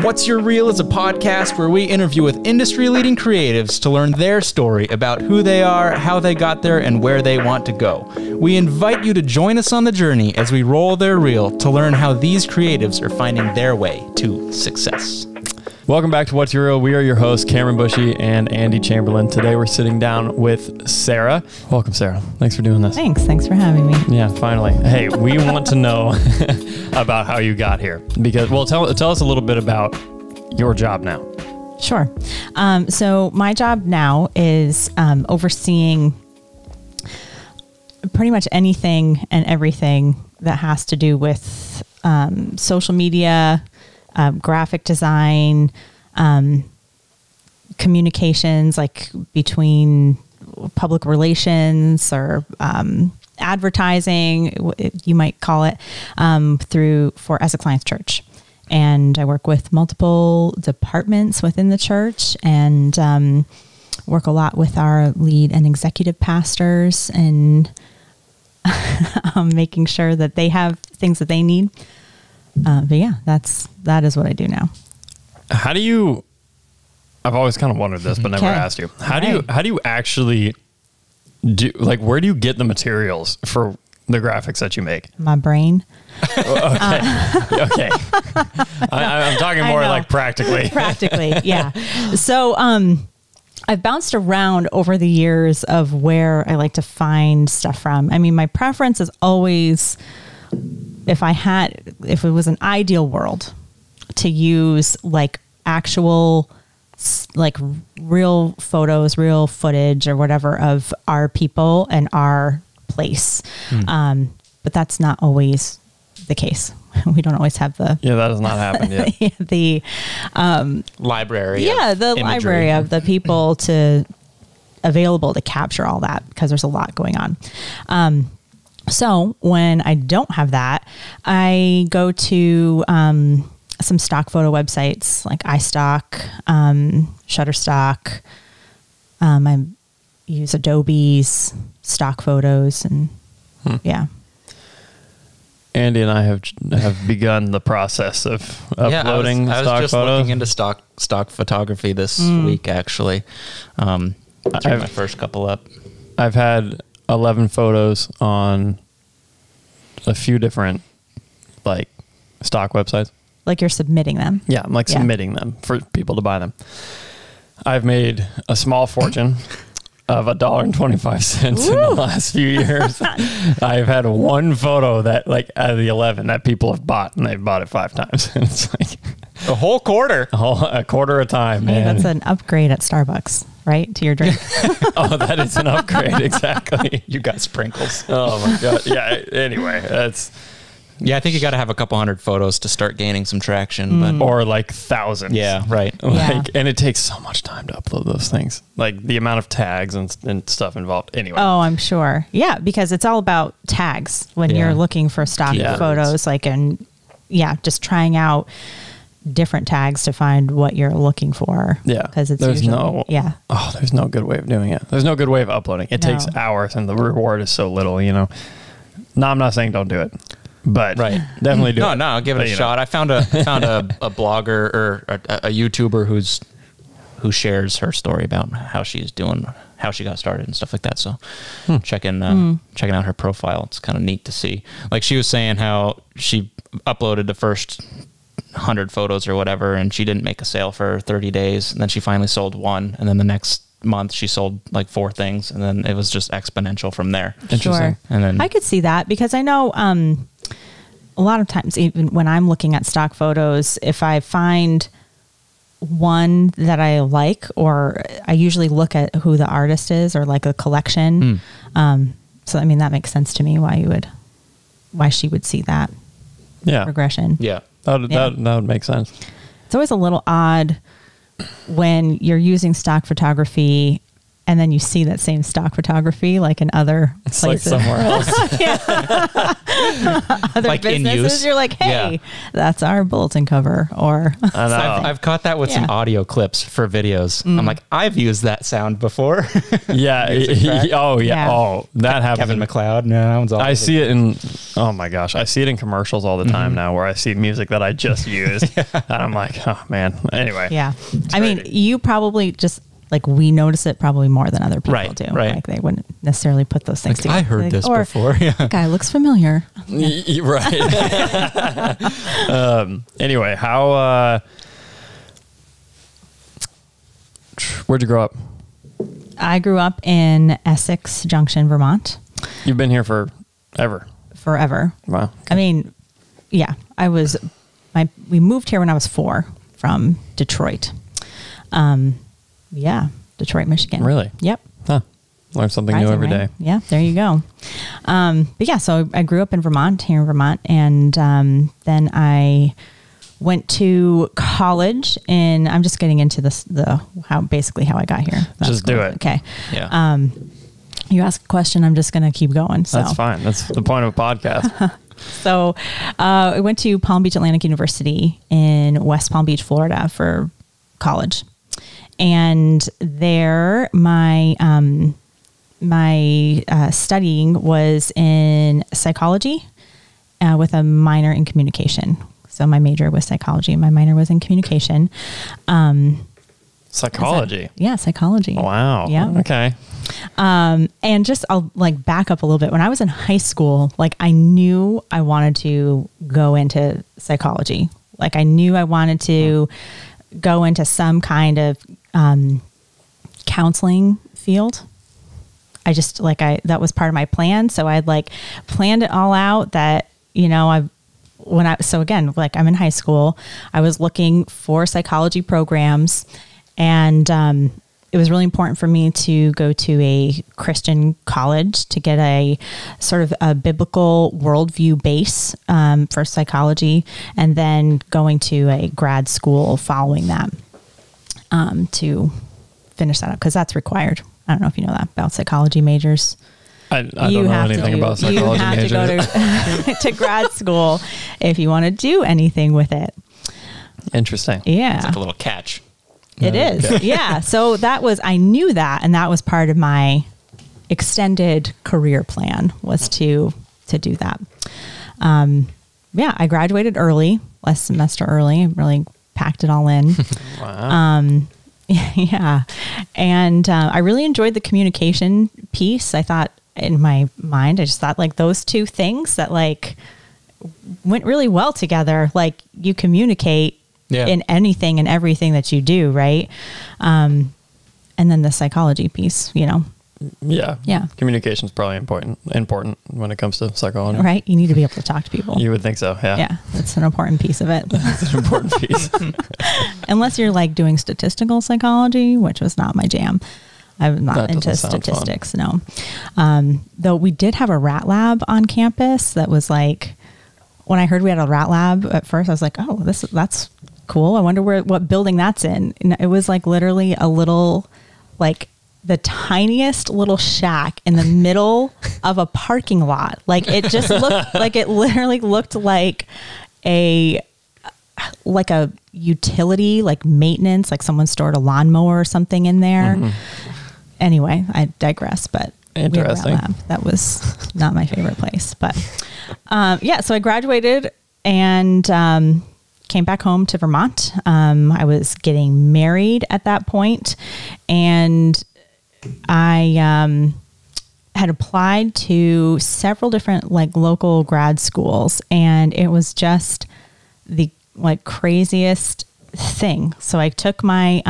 What's Your Reel is a podcast where we interview with industry-leading creatives to learn their story about who they are, how they got there, and where they want to go. We invite you to join us on the journey as we roll their reel to learn how these creatives are finding their way to success. Welcome back to What's Your Reel. We are your hosts, Cameron Bushy and Andy Chamberlain. Today we're sitting down with Sarah. Welcome, Sarah. Thanks for doing this. Thanks for having me. Yeah, finally. Hey, we want to know about how you got here. Because, well, tell us a little bit about your job now. Sure. So my job now is overseeing pretty much anything and everything that has to do with social media, graphic design, communications, like between public relations or advertising, you might call it, for Essex Lions Church. And I work with multiple departments within the church and work a lot with our lead and executive pastors and making sure that they have things that they need. But yeah, that is what I do now. How do you, I've always kind of wondered this, but never asked you. How do you actually do, like, where do you get the materials for the graphics that you make? My brain. Okay. I'm talking more like practically. Practically, yeah. So I've bounced around over the years of where I like to find stuff from. I mean, my preference is always, if it was an ideal world, to use like actual, like real photos, real footage or whatever of our people and our place. But that's not always the case. We don't always have the... Yeah, that has not happened yet. the library. Yeah, the imagery. Library of the people available to capture all that, because there's a lot going on. So when I don't have that, I go to some stock photo websites like iStock, Shutterstock. I use Adobe's stock photos and yeah. Andy and I have begun the process of uploading stock photos. I was just looking into stock photography this week, actually. I have my first couple up. I've had 11 photos on a few different like stock websites. Like you're submitting them? Yeah, I'm like submitting them for people to buy them. I've made a small fortune of $1.25 in the last few years. I've had one photo that, like, out of the 11 that people have bought, and they've bought it 5 times. And it's like a whole quarter, a quarter a time. Hey, man. That's an upgrade at Starbucks, right? To your drink. Oh, that is an upgrade. Exactly. You got sprinkles. Oh my God. Yeah. Anyway, I think you got to have a couple hundred photos to start gaining some traction, or like thousands. Yeah, right. And it takes so much time to upload those things. Like the amount of tags and stuff involved. Anyway. Oh, I'm sure. Yeah, because it's all about tags when you're looking for stock photos, just trying out different tags to find what you're looking for. Yeah. Because it's there's no good way of doing it. There's no good way of uploading. It takes hours and the reward is so little, No, I'm not saying don't do it. But definitely do it. No, I'll give it a shot. I found a blogger or a YouTuber who shares her story about how she's doing, how she got started and stuff like that. So checking out her profile, it's kind of neat to see. Like she was saying how she uploaded the first 100 photos or whatever, and she didn't make a sale for 30 days, and then she finally sold one, and then the next month she sold like 4 things, and then it was just exponential from there. Sure. And then I could see that, because I know a lot of times, even when I'm looking at stock photos, if I find one that I like, or I usually look at who the artist is or like a collection. So, I mean, that makes sense to me why she would see that progression. Yeah. That would make sense. It's always a little odd when you're using stock photography and then you see that same stock photography like in other places. Like somewhere else. Other like in businesses, use. you're like, hey, that's our bulletin cover. Or I know. I've caught that with some audio clips for videos. I'm like, I've used that sound before. Yeah. Oh, yeah. Yeah. Oh, that happens. Kevin McLeod. No, that one's all I see it in, oh my gosh, I see it in commercials all the time now where I see music that I just used. And I'm like, oh man. Anyway. yeah. I mean, you probably just like we notice it probably more than other people Right, do. right. Like they wouldn't necessarily put those things together. I heard Like, this or, before. Yeah. That guy looks familiar. Right. Anyway, how, where'd you grow up? I grew up in Essex Junction, Vermont, You've been here forever. Wow. Wow. I mean, yeah, we moved here when I was 4 from Detroit. Detroit, Michigan. Really? Yep. Huh. Learn something new every day. Yeah, there you go. But yeah, so I grew up in Vermont, here in Vermont, and then I went to college in, I'm just getting into how I got here. That's Just do it. Okay. Yeah. You ask a question, I'm just going to keep going. So That's fine. That's the point of a podcast. So I went to Palm Beach Atlantic University in West Palm Beach, Florida for college. And there my studying was in psychology with a minor in communication. So my major was psychology and my minor was in communication. Psychology. Yeah, psychology. Wow. Yeah. Okay. And just I'll like back up a little bit. When I was in high school, like I knew I wanted to go into psychology. Like I knew I wanted to go into some kind of counseling field. I just that was part of my plan. So I'd like planned it all out that, so again, like I'm in high school, I was looking for psychology programs, and it was really important for me to go to a Christian college to get a sort of a biblical worldview base for psychology, and then going to a grad school following that to finish that up, because that's required. I don't know if you know that about psychology majors. I don't know anything about psychology majors. You have to go to grad school if you want to do anything with it. Interesting. Yeah. It's like a little catch. It is. Okay. Yeah. So I knew that, and that was part of my extended career plan, was to do that. I graduated early, last semester early. I really packed it all in. Wow. Yeah. And I really enjoyed the communication piece. I thought in my mind, I just thought like those two things that like went really well together. Like you communicate in anything and everything that you do, right? And then the psychology piece, Yeah. Yeah. Communication is probably important when it comes to psychology. Right? You need to be able to talk to people. You would think so, yeah. Yeah, that's an important piece of it. It's an important piece. Unless you're like doing statistical psychology, which was not my jam. I'm not into statistics, no. Though we did have a rat lab on campus that was like, when I heard we had a rat lab at first, I was like, oh, that's cool. I wonder what building that's in. And it was like literally a little, like the tiniest little shack in the middle of a parking lot. Like it just looked like, it literally looked like a utility, like maintenance, like someone stored a lawnmower or something in there. Mm-hmm. Anyway, I digress, but interesting. That was not my favorite place, but so I graduated and came back home to Vermont. I was getting married at that point, and I had applied to several different like local grad schools, and it was just the like craziest thing. So I took my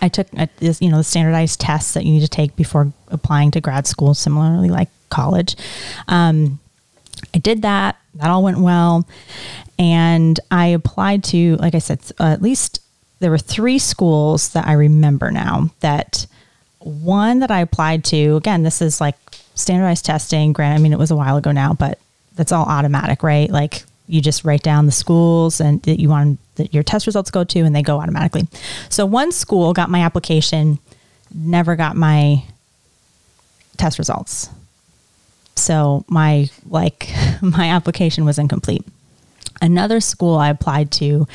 the standardized tests that you need to take before applying to grad school, similarly like college. I did that. That all went well. And I applied to, like I said, at least there were 3 schools that I remember now. That one that I applied to, again, this is like standardized testing. Granted, I mean, it was a while ago now, but that's all automatic, right? Like you just write down the schools and that you want that your test results go to, and they go automatically. So one school got my application never got my test results. So my application was incomplete. Another school I applied to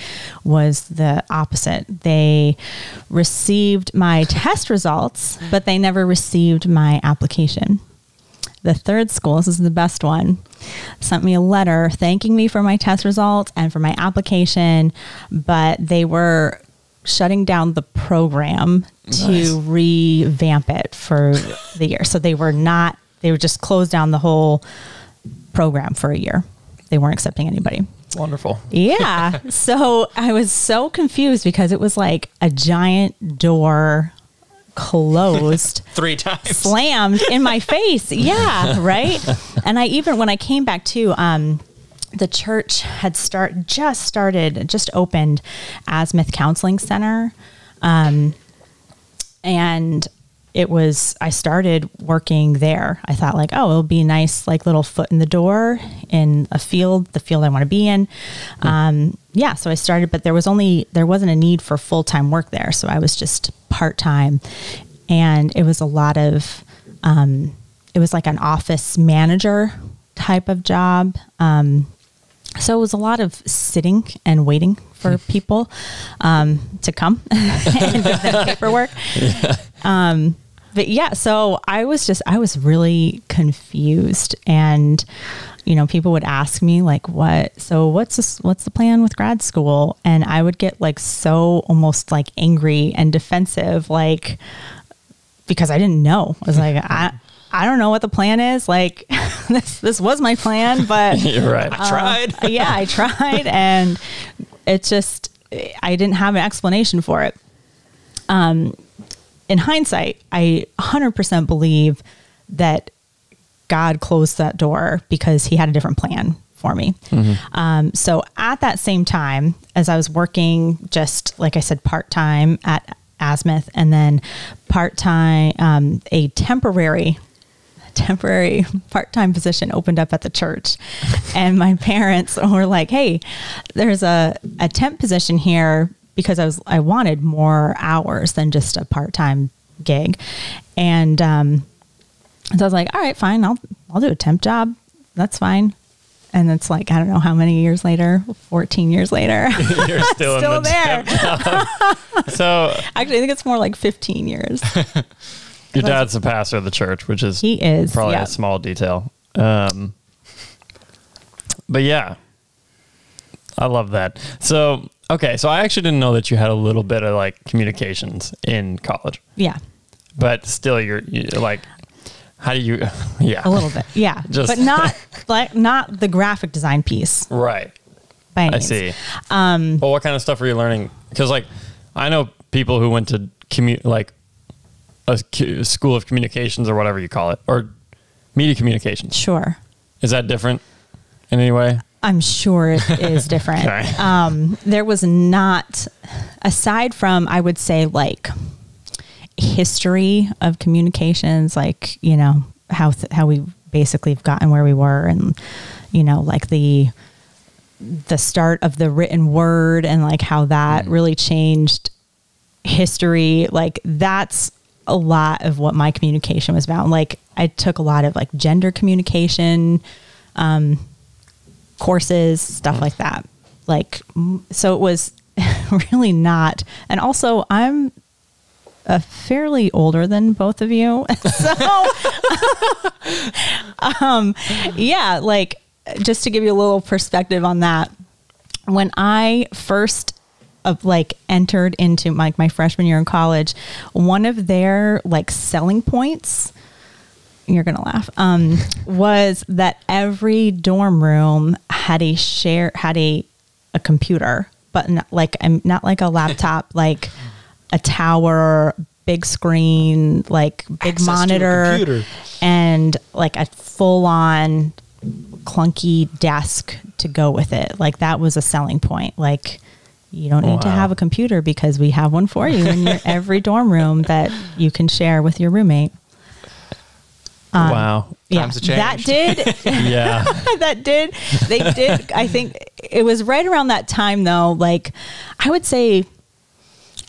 was the opposite. They received my test results, but they never received my application. The third school, this is the best one, sent me a letter thanking me for my test results and for my application, but they were shutting down the program to revamp it for the year. So they were just closed down the whole program for a year. They weren't accepting anybody. Wonderful. Yeah. So I was so confused because it was like a giant door closed 3 times, slammed in my face. Yeah. Right. And when I came back to, the church had just opened Azimuth Counseling Center. And I started working there. I thought like, oh, it'll be a nice, like little foot in the door in the field I want to be in. So I started, but there wasn't a need for full-time work there. So I was just part-time, and it was a lot of, it was like an office manager type of job. So it was a lot of sitting and waiting for people, to come and give them paperwork. Yeah. But yeah, so I was really confused, and, people would ask me like, what's the plan with grad school? And I would get like so almost like angry and defensive, like, because I didn't know. I was like, I don't know what the plan is. Like this was my plan, but you're right. I tried. I tried, and it just, I didn't have an explanation for it. In hindsight, I 100% believe that God closed that door because he had a different plan for me. Mm-hmm. So at that same time, as I was working, just like I said, part-time at Azimuth, and then part-time, a temporary part-time position opened up at the church. And my parents were like, hey, there's a temp position here, because I wanted more hours than just a part-time gig. And so I was like, all right, fine. I'll do a temp job. That's fine. And it's like, I don't know how many years later, 14 years later, you're still in the there. temp job. So actually, I think it's more like 15 years. Your dad's the pastor of the church, which is probably a small detail. But yeah, I love that. So, okay. So I actually didn't know that you had a little bit of like communications in college. Yeah. But still you're like, how do you, yeah. A little bit. Yeah. But not the graphic design piece. Right. By any I means. see. Well, what kind of stuff are you learning? Because like, I know people who went to a school of communications or whatever you call it, or media communications. Sure. Is that different in any way? I'm sure it is different. Okay. There was not, aside from, I would say, like history of communications, like, how we basically have gotten where we were, and, like the start of the written word, and like how that really changed history. Like that's a lot of what my communication was about. Like I took a lot of like gender communication, courses, stuff like that. Like, so it was really not. And also I'm fairly older than both of you. So, yeah, like just to give you a little perspective on that, when I first entered into my freshman year in college, one of their like selling points, you're going to laugh, was that every dorm room had a computer, but not like a laptop, like a tower, big screen, like big access monitor, and like a full on clunky desk to go with it. Like that was a selling point. Like, you don't need to have a computer because we have one for you in your every dorm room that you can share with your roommate. Wow. Yeah, Times have changed. that did. Yeah. That did. They did. I think it was right around that time though. Like I would say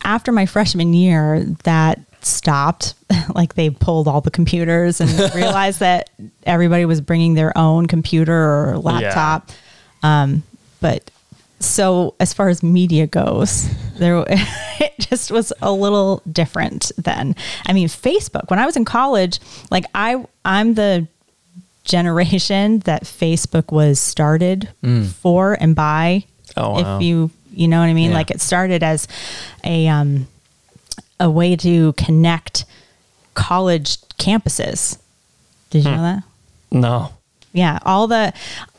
after my freshman year that stopped. Like they pulled all the computers and realized that everybody was bringing their own computer or laptop. But so as far as media goes, it just was a little different then. I mean, Facebook, when I was in college, like I'm the generation that Facebook was started for and by. Oh, wow. If you know what I mean? Yeah. Like it started as a way to connect college campuses. Did you know that? No. Yeah, all the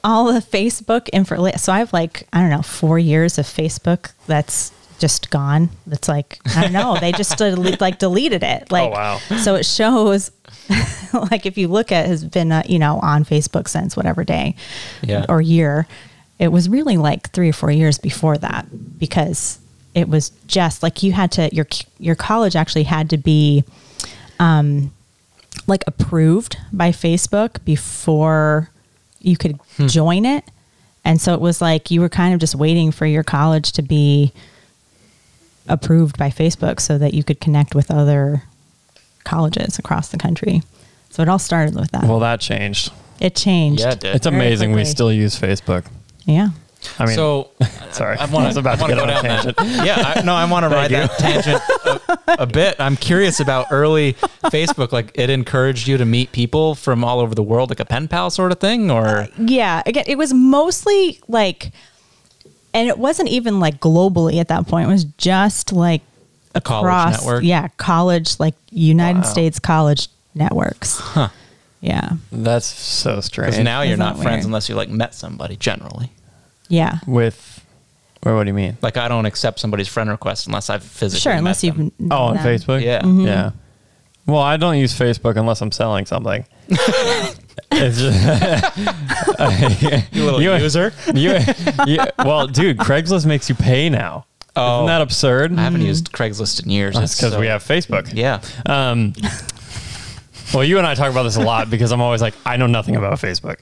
Facebook info. So I have like, I don't know, 4 years of Facebook that's just gone. That's like, I don't know. They just deleted it. Like, Oh, wow. So it shows, like if you look at, has been on Facebook since whatever day, or year. It was really like 3 or 4 years before that, because it was just like you had to your college actually had to be like approved by Facebook before you could join it. And so it was like you were kind of just waiting for your college to be approved by Facebook so that you could connect with other colleges across the country. So it all started with that. Well, that changed. It changed. Yeah, it did. It's amazing we still use Facebook. Yeah. I mean, So sorry. I was about to get on a tangent. I want to ride that tangent a bit. I'm curious about early Facebook. Like it encouraged you to meet people from all over the world, like a pen pal sort of thing, or yeah. Again, it was mostly like, and it wasn't even like globally at that point. It was just like a college network. Yeah, college, like United States college networks. Huh. Yeah. that's so strange. Because now you're Isn't not that friends weird? unless you like met somebody. Generally, Yeah. What do you mean? like I don't accept somebody's friend request unless I've physically Sure, met unless them. you've Oh, on known them. Facebook? Yeah. Mm-hmm. Yeah. Well, I don't use Facebook unless I'm selling something. It's just, You little user. well, dude, Craigslist makes you pay now. Oh. Isn't that absurd? I haven't used Craigslist in years. That's because we have Facebook. Yeah. Well, you and I talk about this a lot because I'm always like, I know nothing about Facebook.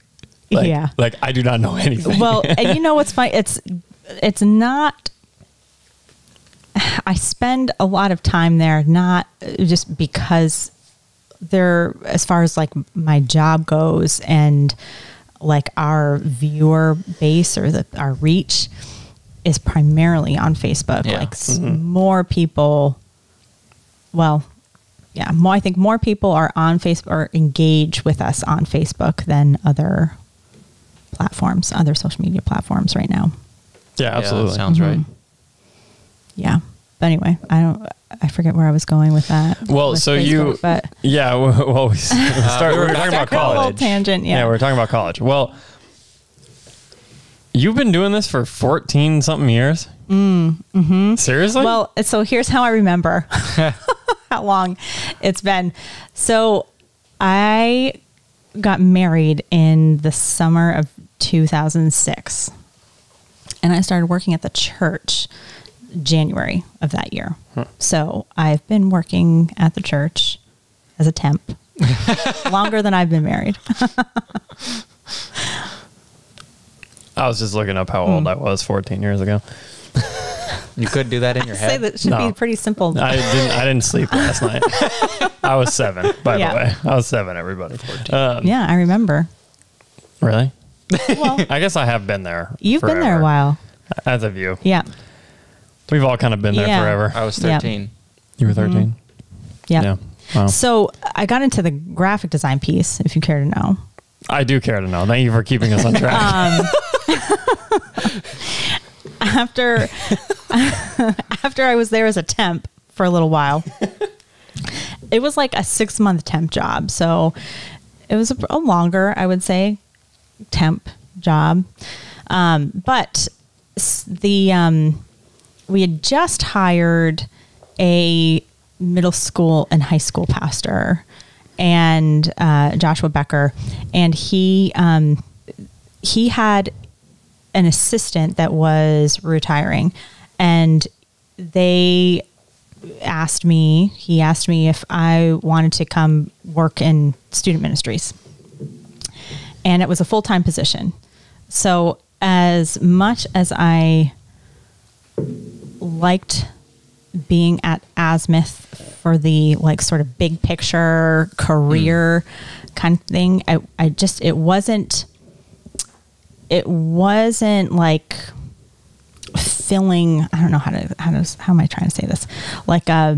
Like, Yeah. Like I do not know anything. Well, and you know what's funny? It's not. I spend a lot of time there, not just because they're, as far as like my job goes and like our viewer base or our reach is primarily on Facebook. Yeah. Like more people, well, yeah, I think more people are on Facebook or engage with us on Facebook than other platforms, other social media platforms right now. yeah, absolutely. that sounds right. Yeah. But anyway, I forget where I was going with that. Well, with so Facebook, but yeah, well, we were talking about a little college. tangent. Yeah. Yeah, we're talking about college. Well, you've been doing this for 14 something years. Seriously? Well, so here's how I remember how long it's been. So I got married in the summer of 2006, and I started working at the church January of that year. So I've been working at the church as a temp longer than I've been married. I was just looking up how old I was 14 years ago. You could do that in your Say head. that should No. be pretty simple. I didn't sleep last night. I was 7, by Yeah. the way. I was 7, everybody. Yeah, I remember. Really? Well, I guess I have been there. you've been there a forever. while. As have you. Yeah. We've all kind of been there Yeah. forever. I was Yeah. 13. You were 13? Yeah. Yeah. Wow. So I got into the graphic design piece, if you care to know. I do care to know. Thank you for keeping us on track. After I was there as a temp for a little while, it was like a 6-month temp job. So it was a longer, I would say, temp job. But we had just hired a middle school and high school pastor, and Joshua Becker, and he had an assistant that was retiring, and he asked me if I wanted to come work in student ministries, and it was a full-time position. So as much as I liked being at Asmith for the like sort of big picture career kind of thing. I just, it wasn't like filling, I don't know how am I trying to say this? Like I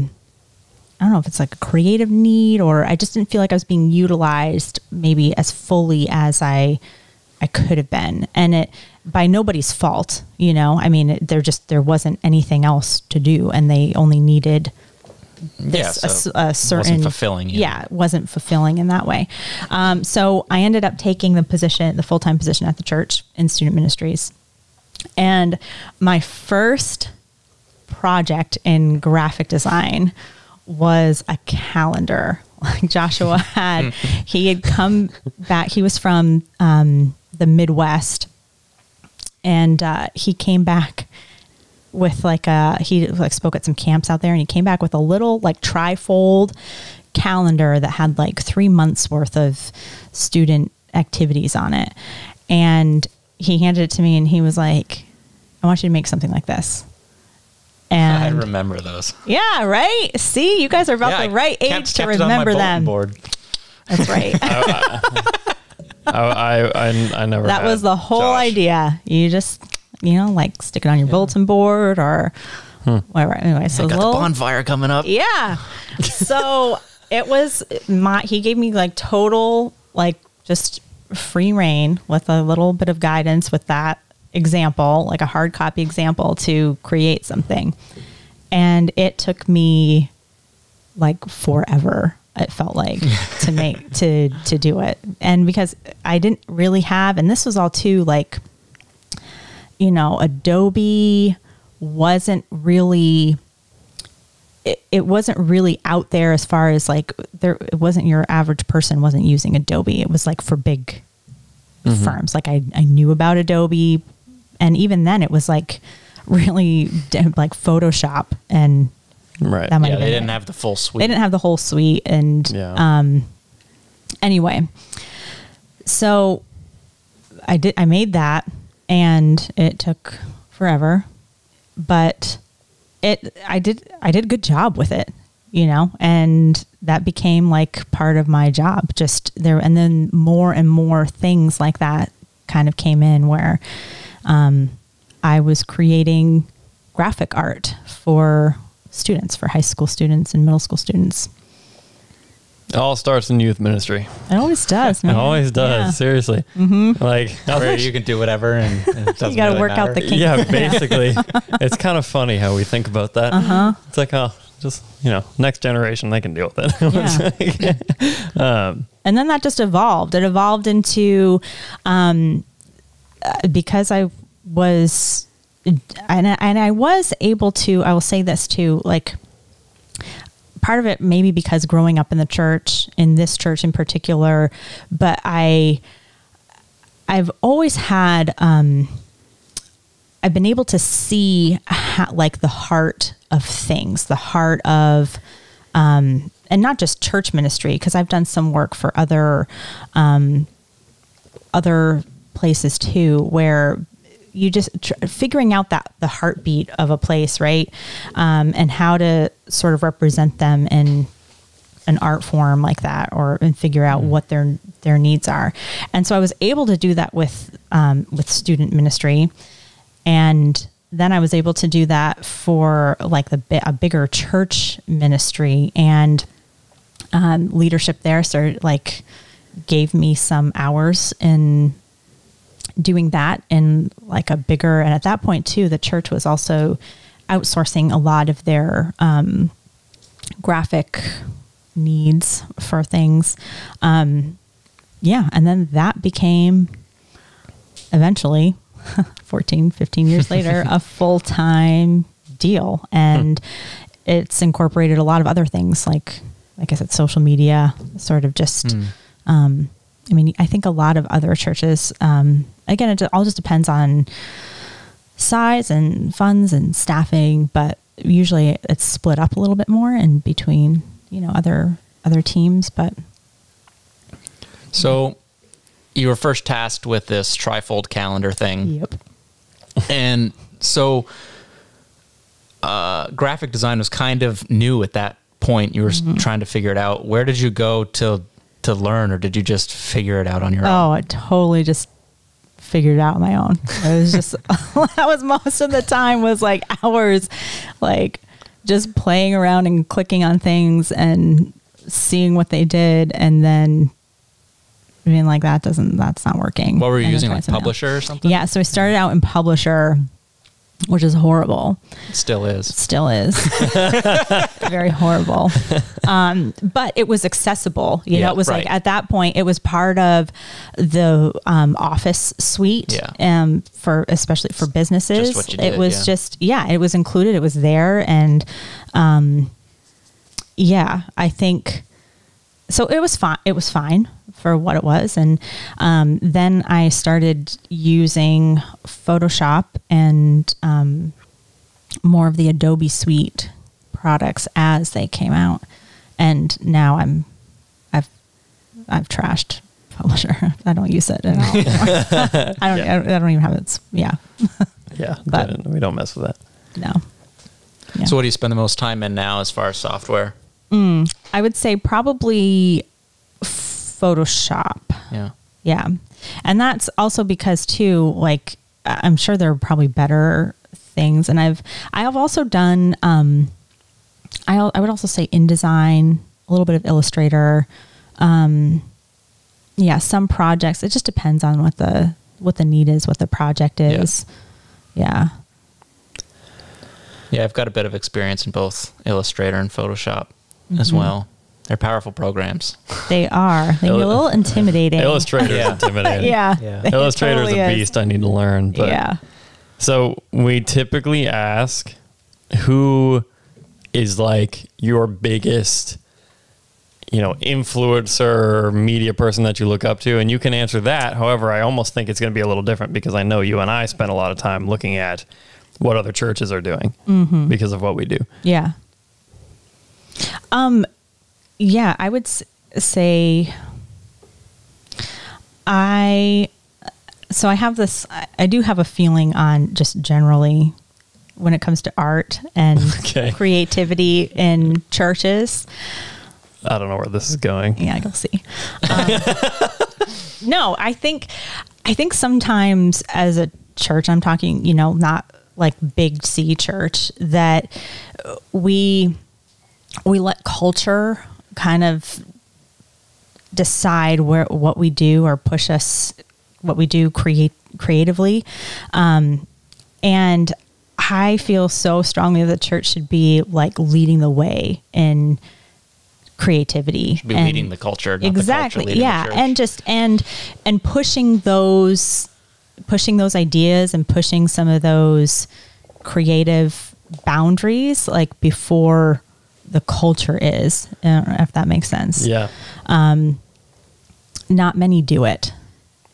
don't know if it's like a creative need, or I just didn't feel like I was being utilized maybe as fully as I could have been. And it, by nobody's fault, you know, I mean, there wasn't anything else to do, and they only needed this, so a certain, wasn't fulfilling. Yeah, it wasn't fulfilling in that way. So I ended up taking the full-time position at the church in student ministries. And my first project in graphic design was a calendar. Like Joshua he had come back. He was from the Midwest, and he came back with he spoke at some camps out there, and he came back with a little like trifold calendar that had like 3 months worth of student activities on it. And he handed it to me, and he was like, I want you to make something like this. And I remember those. Yeah, right? See, you guys are about the right age to remember them. Board. That's right. I never. That was the whole idea. You just, like stick it on your bulletin board or whatever. Anyway, so I got the bonfire coming up. Yeah. So it was he gave me like total, like just free reign with a little bit of guidance with that example, like a hard copy example, to create something. And it took me like forever, it felt like, to do it. And because I didn't really have, and this was all too like, Adobe wasn't really, it wasn't really out there as far as like it wasn't, your average person wasn't using Adobe. It was like for big firms. Like I knew about Adobe, and even then it was like really like Photoshop, and right. That might they didn't have the full suite. They didn't have the whole suite. And anyway, so I made that, and it took forever, but I did a good job with it, and that became like part of my job just there. And then more and more things like that kind of came in where I was creating graphic art for students, for high school students and middle school students. It all starts in youth ministry. It always does, man. It always does. Yeah. Seriously. Like where you can do whatever, and it doesn't you got to really work matter. out the kinks. Yeah, basically. It's kind of funny how we think about that. It's like, just, next generation, they can deal with it. Yeah. And then that just evolved. It evolved into, because I was, and I was able to, I will say this too, like part of it maybe because growing up in the church, in this church in particular, but I've always had, I've been able to see like the heart of things, the heart of, and not just church ministry, because I've done some work for other places too, where you just figuring out that the heartbeat of a place, right? And how to sort of represent them in an art form like that, and figure out what their needs are. And so I was able to do that with student ministry. And then I was able to do that for like a bigger church ministry, and leadership there started like gave me some hours in doing that in like a bigger, and at that point too, the church was also outsourcing a lot of their graphic needs for things. And then that became eventually 14, 15 years later, a full-time deal. And it's incorporated a lot of other things, like I said, social media, sort of just, I think a lot of other churches, again, it all just depends on size and funds and staffing, but usually it's split up a little bit more in between, other teams. But so you were first tasked with this trifold calendar thing. Yep. And so graphic design was kind of new at that point you were trying to figure it out. Where did you go to learn, or did you just figure it out on your own? Oh, I totally just figured it out on my own. It was just, that was most of the time, was like hours, like just playing around and clicking on things and seeing what they did. And then being like, that's not working. What were you using, like Publisher or something? Yeah. So I started out in Publisher, which is horrible. Still is. Very horrible. But it was accessible. You know, it was like, at that point, it was part of the Office suite. Yeah. Especially for businesses. Just what you did, it was it was included. It was there. And I think, so it was fine. It was fine for what it was. And then I started using Photoshop and more of the Adobe suite products as they came out. And now I've trashed Publisher. I don't use it at all. I don't even have it. Yeah. Yeah. But we don't mess with that. No. Yeah. So what do you spend the most time in now as far as software? I would say probably Photoshop. Yeah. Yeah. And that's also because too, like, I'm sure there are probably better things. And I have also done, I would also say InDesign, a little bit of Illustrator. Some projects. It just depends on what the need is, what the project is. Yeah. Yeah, I've got a bit of experience in both Illustrator and Photoshop as well. They're powerful programs. They are. They get a little intimidating. Illustrator is intimidating. Illustrator is a beast I need to learn. But so we typically ask, who is like your biggest, influencer or media person that you look up to? And you can answer that. However, I almost think it's going to be a little different because I know you and I spend a lot of time looking at what other churches are doing because of what we do. Yeah. I would say I do have a feeling on just generally when it comes to art and creativity in churches. I don't know where this is going. Yeah, you'll see. No, I think sometimes as a church, I'm talking, not like big C church, that we let culture kind of decide what we do or push us, what we do creatively. And I feel so strongly that the church should be like leading the way in creativity. Should be leading the culture, not exactly. The culture Yeah. the church. And pushing those ideas and pushing some of those creative boundaries, like before the culture is. I don't know if that makes sense. Yeah. Not many do it.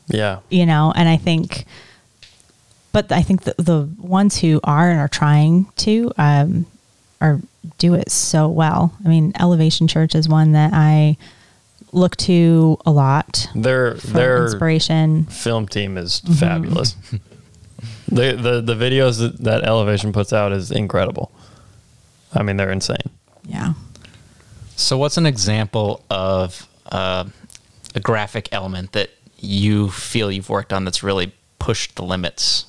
Yeah. And I think the ones who are trying to, do it so well. I mean, Elevation Church is one that I look to a lot. Their inspiration. Film team is fabulous. The videos that Elevation puts out is incredible. I mean, they're insane. Yeah. So what's an example of a graphic element that you feel you've worked on that's really pushed the limits?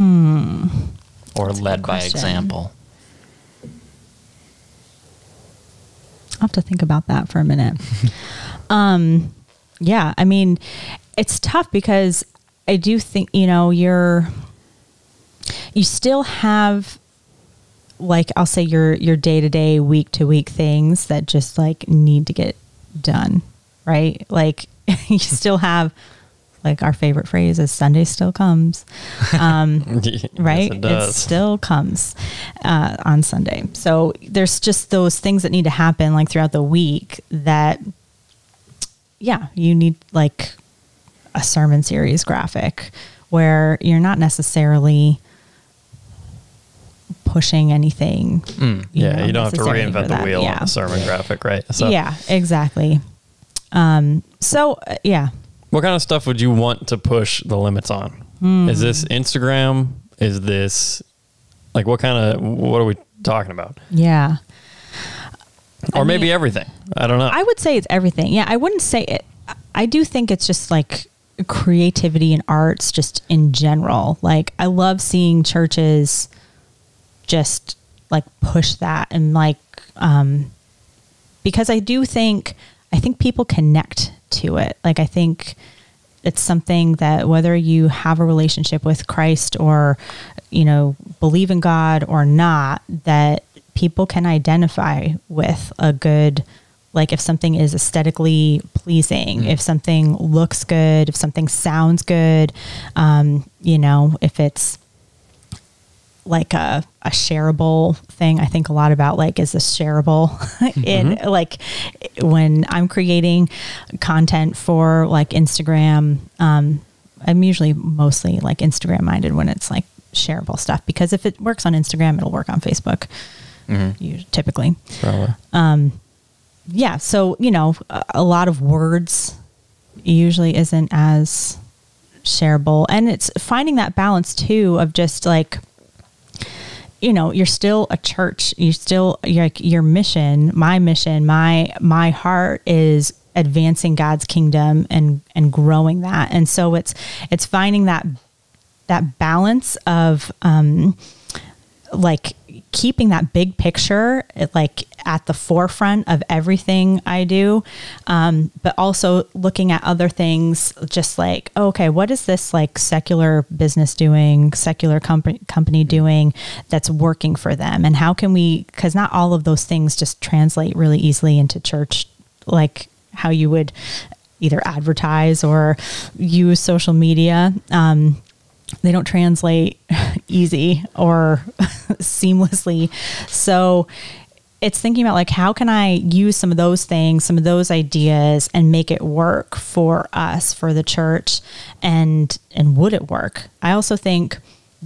Or that's led by example? I'll have to think about that for a minute. Yeah, I mean, it's tough because I do think, you still have, like, I'll say your day-to-day, week-to-week things that just like need to get done, right? Like you still have, like, our favorite phrase is Sunday still comes, right? It still comes on Sunday. So there's just those things that need to happen like throughout the week that, you need like a sermon series graphic where you're not necessarily pushing anything. You don't have to reinvent the wheel on a sermon graphic, right? So, yeah, exactly. What kind of stuff would you want to push the limits on? Is this Instagram? Is this like what are we talking about? Yeah. Or maybe everything. I don't know. I would say it's everything. Yeah, I wouldn't say it. I do think it's just like creativity and arts just in general. Like I love seeing churches just like push that and like, because I think people connect to it. Like I think it's something that whether you have a relationship with Christ or, you know, believe in God or not, that people can identify with a good, like if something is aesthetically pleasing, if something looks good, if something sounds good, you know, if it's like a shareable thing. I think a lot about like, is this shareable? In like when I'm creating content for like Instagram, I'm usually mostly like Instagram minded when it's like shareable stuff, because if it works on Instagram, it'll work on Facebook. Typically. Probably. Yeah. So, you know, a lot of words usually isn't as shareable, and it's finding that balance too of just like, you know, you're still a church. You're like your mission, my heart is advancing God's kingdom and growing that. And so it's finding that balance of, like keeping that big picture like at the forefront of everything I do. But also looking at other things, just like, okay, what is this like secular business doing, secular company doing that's working for them? And how can we, because not all of those things just translate really easily into church, like how you would either advertise or use social media. They don't translate easy or seamlessly. So it's thinking about like, how can I use some of those things, some of those ideas and make it work for us, for the church, and would it work? I also think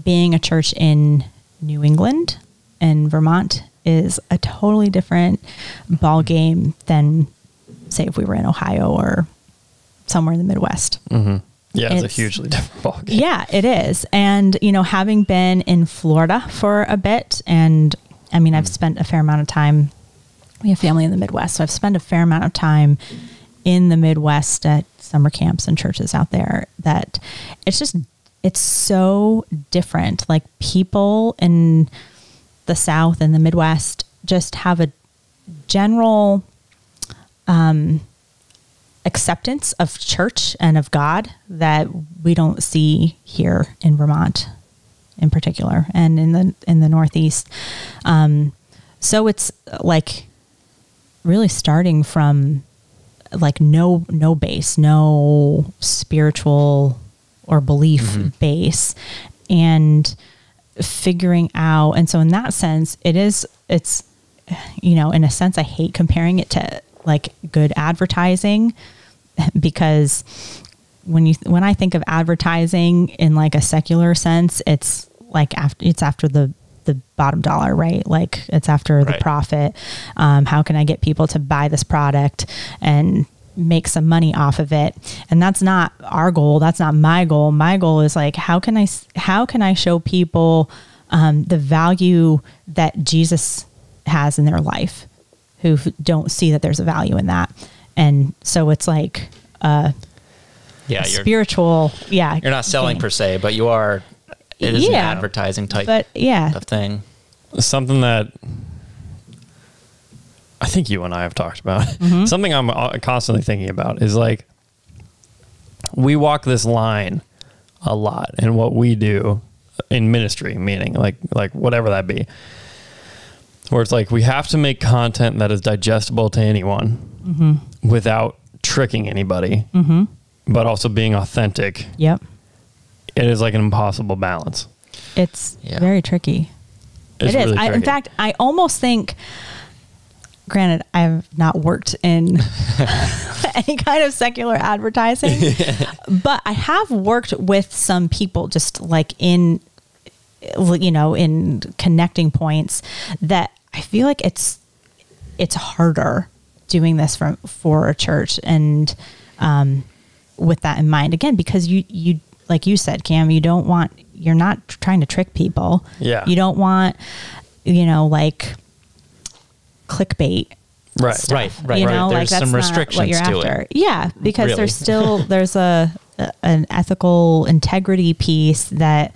being a church in New England and Vermont is a totally different ball game than say if we were in Ohio or somewhere in the Midwest. Yeah, it's a hugely different ballgame. Yeah, it is. And, you know, having been in Florida for a bit, and I mean, I've spent a fair amount of time, we have family in the Midwest, so I've spent a fair amount of time in the Midwest at summer camps and churches out there, that it's so different. Like people in the South and the Midwest just have a general, acceptance of church and of God that we don't see here in Vermont in particular, and in the Northeast. So it's like really starting from like no base, no spiritual or belief base, and figuring out. And so in that sense, it's, you know, in a sense, I hate comparing it to like good advertising, because when I think of advertising in like a secular sense, it's like after the bottom dollar, right? Like it's after the profit. How can I get people to buy this product and make some money off of it? And that's not our goal. That's not my goal. My goal is like, how can I show people the value that Jesus has in their life, who don't see that there's a value in that. And so it's like you're spiritual. Yeah. You're not selling per se, but you are, it is an advertising type of thing. Something that I think you and I have talked about, something I'm constantly thinking about is like, we walk this line a lot in what we do in ministry, meaning like whatever that be, where it's like we have to make content that is digestible to anyone without tricking anybody, but also being authentic. Yep. It is like an impossible balance. It's very tricky. It's really tricky. In fact, I almost think, granted, I've not worked in any kind of secular advertising, but I have worked with some people just like in connecting points that I feel like it's harder doing this for a church. And with that in mind, again, because you like you said, Cam, you're not trying to trick people. Yeah. You don't want, like clickbait Right. stuff. Right. You know, There's like that's some not restrictions what you're to it. after. Yeah, because Really. there's an ethical integrity piece that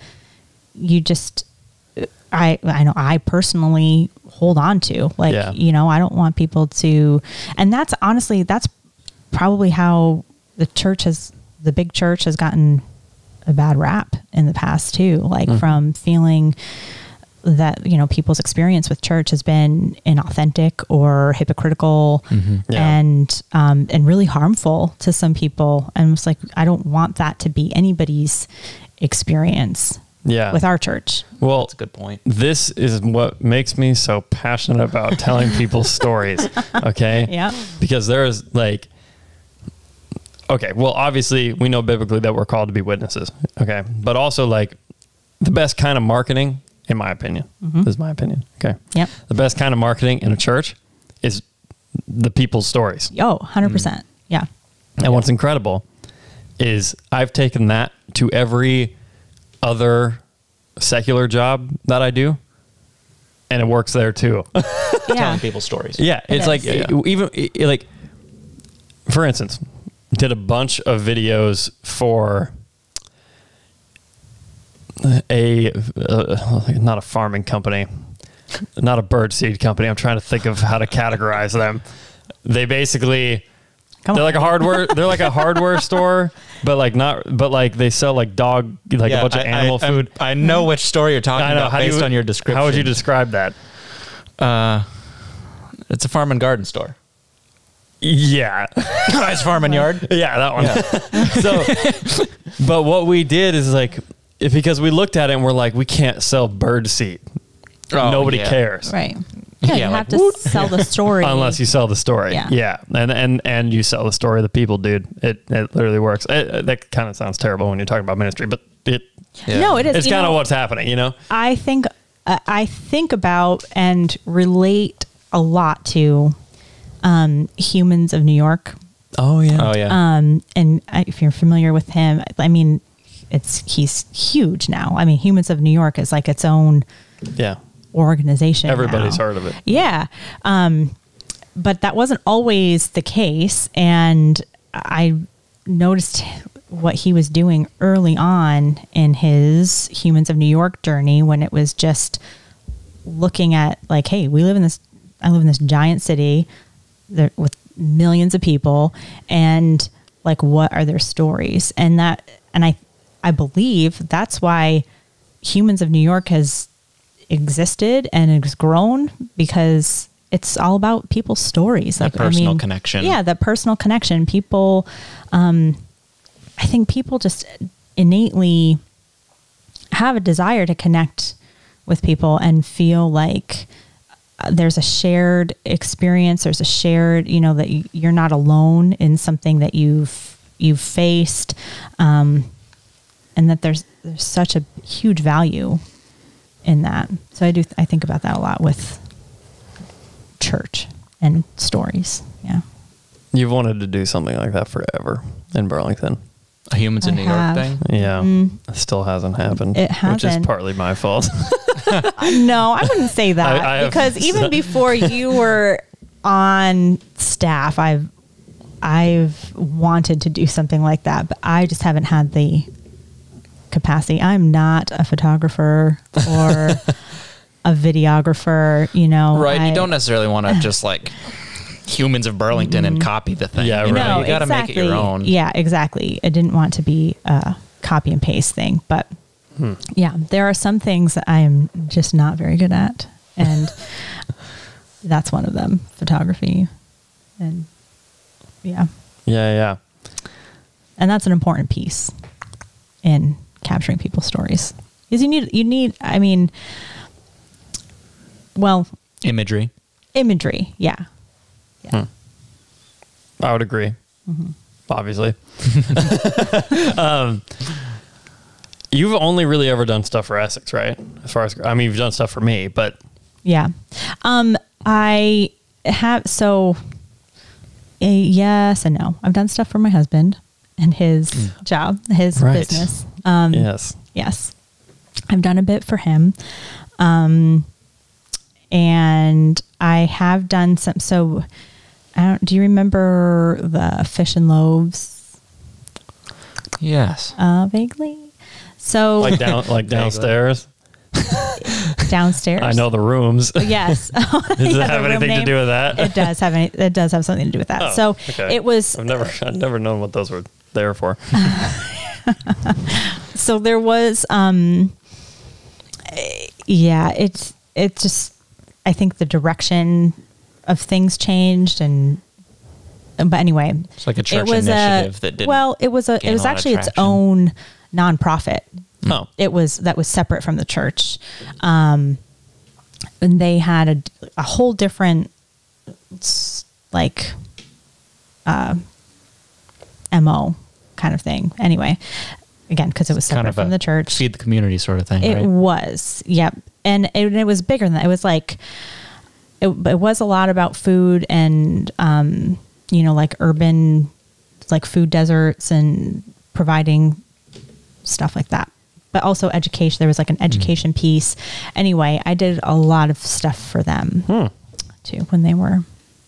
you just, I know I personally hold on to. Like, Yeah. you know, I don't want people to, and that's honestly, that's probably how the big church has gotten a bad rap in the past too. Like from feeling that, you know, people's experience with church has been inauthentic or hypocritical and really harmful to some people. And it's like, I don't want that to be anybody's experience with our church. Well, That's a good point. This is what makes me so passionate about telling people stories. Okay. Yeah. Because there's like, okay, well, obviously we know biblically that we're called to be witnesses. Okay. But also like the best kind of marketing, in my opinion, this is my opinion. Okay. Yep. The best kind of marketing in a church is the people's stories. Oh, 100%. Yeah. And what's incredible is I've taken that to every other secular job that I do, and it works there too. Yeah. Telling people stories. Yeah. It's like, Yeah. like, for instance, did a bunch of videos for not a farming company, not a bird seed company. I'm trying to think of how to categorize them. They basically, they're like a hardware store, but like they sell like dog, like a bunch of animal food. I know which story you're talking about based on your description. How would you describe that? It's a farm and garden store. Yeah. Nice farm and yard. Yeah, that one. So, but what we did is like, because we looked at it and we're like, we can't sell bird seed. Nobody cares. Right. Yeah, you have to sell the story. Unless you sell the story. Yeah. Yeah. And you sell the story of the people, dude. It literally works. That kind of sounds terrible when you're talking about ministry, but No, it is. It's kind of what's happening, you know? I think about and relate a lot to Humans of New York. Oh, yeah. Oh, yeah. And if you're familiar with him, I mean, he's huge now. I mean, Humans of New York is like its own organization. Everybody's heard of it. Yeah. But that wasn't always the case. And I noticed what he was doing early on in his Humans of New York journey, when it was just looking at like, hey, I live in this giant city there with millions of people, and like, what are their stories? And I believe that's why Humans of New York has existed and has grown, because it's all about people's stories. That personal connection. Yeah, that personal connection. People, I think people just innately have a desire to connect with people and feel like there's a shared experience. There's a shared, that you're not alone in something that you've faced, and that there's such a huge value in that. So I think about that a lot with church and stories. Yeah. You've wanted to do something like that forever in Burlington. A Humans in New York thing? Yeah. It still hasn't happened. It hasn't. Which is partly my fault. No, I wouldn't say that. Because even before you were on staff, I've wanted to do something like that, but I just haven't had the capacity. I'm not a photographer or a videographer, Right. You don't necessarily want to just like Humans of Burlington and copy the thing. Yeah, you right. know, you got to make it your own. Yeah, exactly. I didn't want to be a copy and paste thing, but yeah, there are some things that I am just not very good at, and that's one of them, photography. And yeah. Yeah. And that's an important piece in capturing people's stories, because you need, I mean, well, imagery. Yeah. I would agree. Obviously. You've only really ever done stuff for Essex, right? As far as, you've done stuff for me, but yeah. I have, yes and no. I've done stuff for my husband and his job, his business. Yes. I've done a bit for him. And I have done some, so do you remember the fish and loaves? Yes. Vaguely. So like downstairs. Downstairs. I know the rooms. Yes. Does it have anything to do with that? It does have it does have something to do with that. Oh, so okay. it was. I've never known what those were there for. So there was. Yeah, it just. I think the direction of things changed, but anyway, it's like a church initiative that didn't. Well, it was actually its own nonprofit. Oh, that was separate from the church, and they had a whole different MO kind of thing. Anyway, again, because it was separate from the church, feed the community sort of thing. It right? was, yep, and it was bigger than that. It was like it was a lot about food and like urban, like food deserts and providing stuff like that. But also education. There was like an education piece. Anyway, I did a lot of stuff for them too when they were,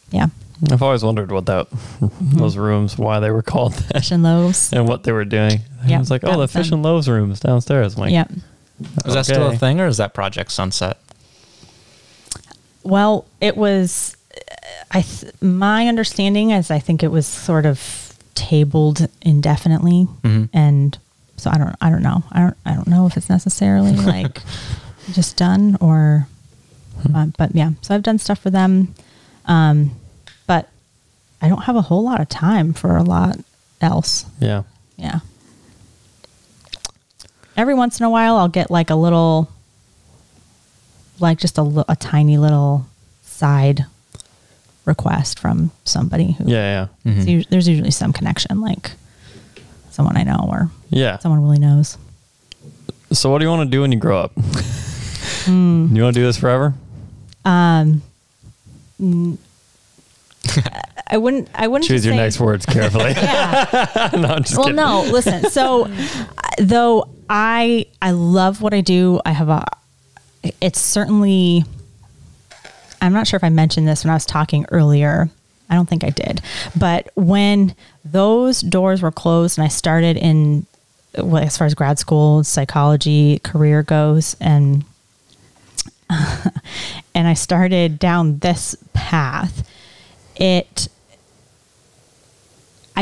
yeah. I've always wondered what those rooms, why they were called that. Fish and loaves. And what they were doing. Yep, I was like, the fish and loaves rooms downstairs. I'm like, yep. Is that still a thing, or is that Project Sunset? Well, it was, my understanding is I think it was sort of tabled indefinitely. And so I don't know. I don't know if it's necessarily like just done or, but yeah. So I've done stuff for them, but I don't have a whole lot of time for a lot else. Yeah. Yeah. Every once in a while, I'll get like a little, like just a tiny little side request from somebody who. Yeah. There's usually some connection, like someone I know or someone really knows. So what do you want to do when you grow up? Do you want to do this forever? I wouldn't choose your next words carefully. Yeah. No, I'm just kidding. No, listen. So though I love what I do, it's certainly, I'm not sure if I mentioned this when I was talking earlier. I don't think I did. But when those doors were closed and I started in, as far as grad school, psychology, career goes, and I started down this path, I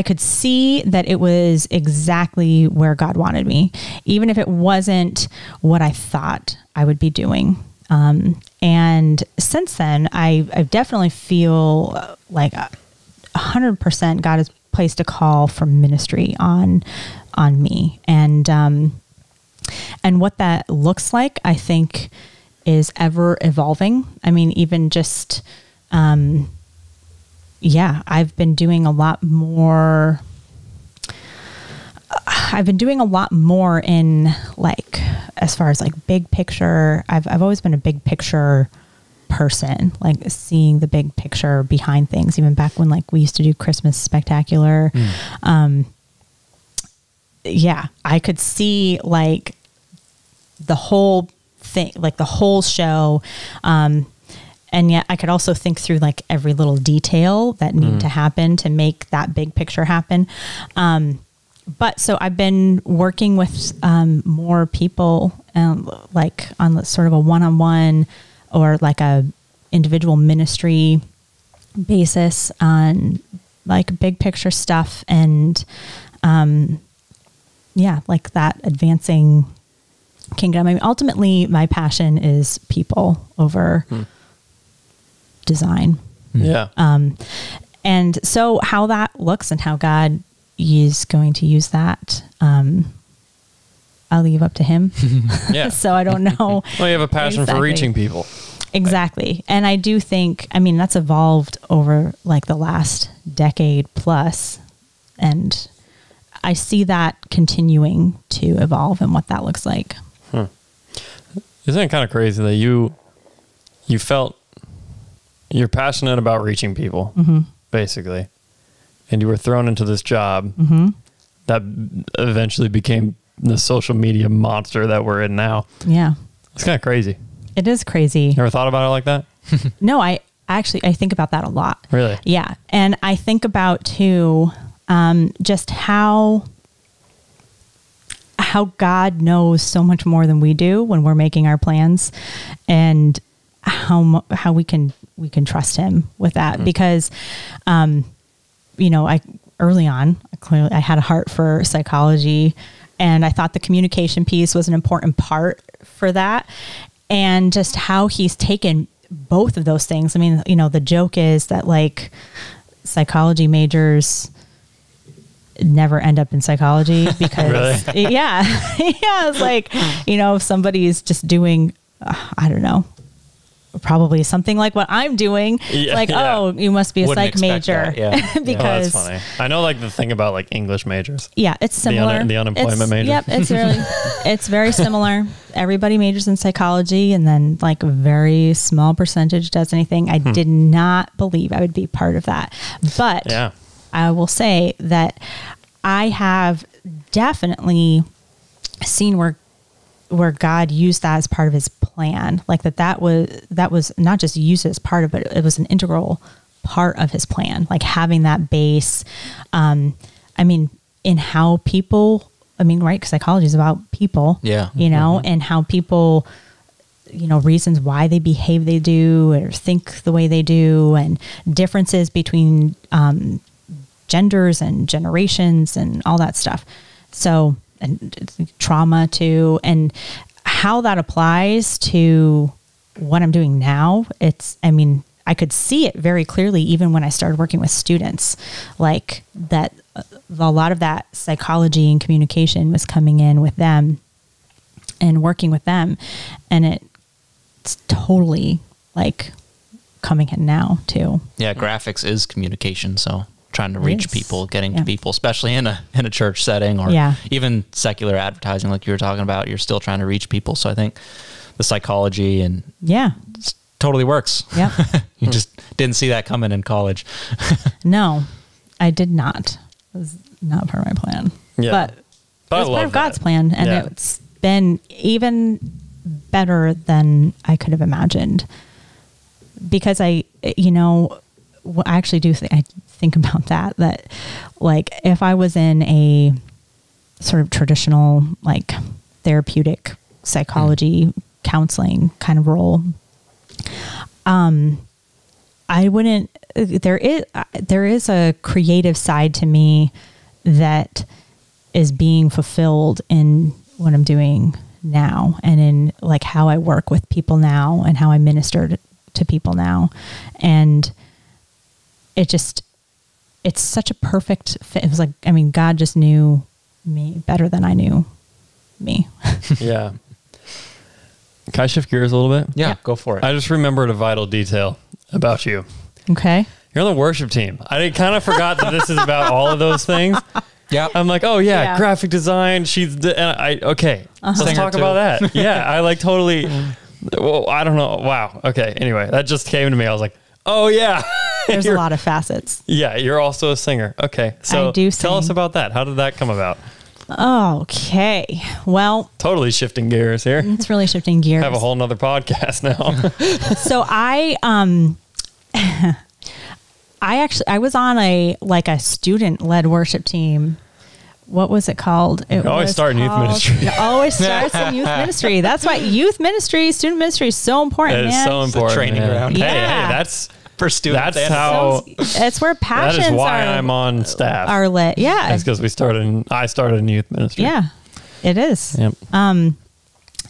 could see that it was exactly where God wanted me, even if it wasn't what I thought I would be doing. And since then, I definitely feel like 100% God has placed a call for ministry on me. And what that looks like, I think, is ever evolving. I mean, even just, I've been doing a lot more. I've been doing a lot more in like, as far as like big picture. I've always been a big picture person, like seeing the big picture behind things, even back when like we used to do Christmas Spectacular. I could see like the whole thing, like the whole show. And yet I could also think through like every little detail that need to happen to make that big picture happen. But so I've been working with more people, like on sort of a one-on-one or like a individual ministry basis on like big picture stuff. And like that advancing kingdom. I mean, ultimately my passion is people over design. Yeah. And so how that looks and how God is going to use that, I'll leave up to him. Yeah. So I don't know. Well, you have a passion for reaching people. Exactly. And I do think, I mean, that's evolved over like the last decade plus. And I see that continuing to evolve and what that looks like. Isn't it kind of crazy that you felt you're passionate about reaching people, basically, and you were thrown into this job that eventually became the social media monster that we're in now? Yeah. It's kind of crazy. It is crazy. You ever thought about it like that? No, I think about that a lot. Really? Yeah. And I think about too, just how God knows so much more than we do when we're making our plans, and how we can trust him with that. Because, early on, clearly I had a heart for psychology, and I thought the communication piece was an important part for that, and just how he's taken both of those things. I mean, the joke is that like psychology majors never end up in psychology because yeah. It's like, if somebody's just doing, I don't know, probably something like what I'm doing. Oh, you must be a psych major. Because that's funny. I know like the thing about like English majors. Yeah, it's similar. The unemployment major. Yep, it's very similar. Everybody majors in psychology, and then like a very small percentage does anything. I did not believe I would be part of that. But I will say that I have definitely seen where God used that as part of his plan. Like that was not just used as part of it, it was an integral part of his plan. Like having that base, in how people, right? Because psychology is about people, and how people, reasons why they behave they do or think the way they do, and differences between genders and generations and all that stuff. So, and trauma too, and how that applies to what I'm doing now. I could see it very clearly even when I started working with students, like that a lot of that psychology and communication was coming in with them and working with them. And it's totally like coming in now too. Yeah. Graphics is communication. So trying to reach people, getting to people, especially in a church setting or even secular advertising, like you were talking about, you're still trying to reach people. So I think the psychology and totally works. Yeah. You just didn't see that coming in college. No, I did not. It was not part of my plan. Yeah. But it was part of God's plan. And it's been even better than I could have imagined. Because I actually do think about that like if I was in a sort of traditional like therapeutic psychology counseling kind of role, I wouldn't, there is a creative side to me that is being fulfilled in what I'm doing now, and in like how I work with people now and how I minister to people now. And it's such a perfect fit. It was like, God just knew me better than I knew me. Yeah. Can I shift gears a little bit? Yeah, go for it. I just remembered a vital detail about you. Okay. You're on the worship team. I kind of forgot that this is about all of those things. Yeah. I'm like, oh yeah, graphic design. Let's talk about that. Yeah. I like totally, well, I don't know. Wow. Okay. Anyway, that just came to me. I was like, oh yeah. There's a lot of facets. Yeah. You're also a singer. Okay. So I do sing. Tell us about that. How did that come about? Okay. Well, totally shifting gears here. It's really shifting gears. I have a whole nother podcast now. So I was on a student-led worship team. What was it called? It always starts in youth ministry. It always starts in youth ministry. That's why youth ministry, student ministry is so important. It's so important. It's a training ground. Yeah. Hey, that's for students. That's where passions That is why I'm on staff. Are lit. Yeah. It's because I started in youth ministry. Yeah, it is. Yep.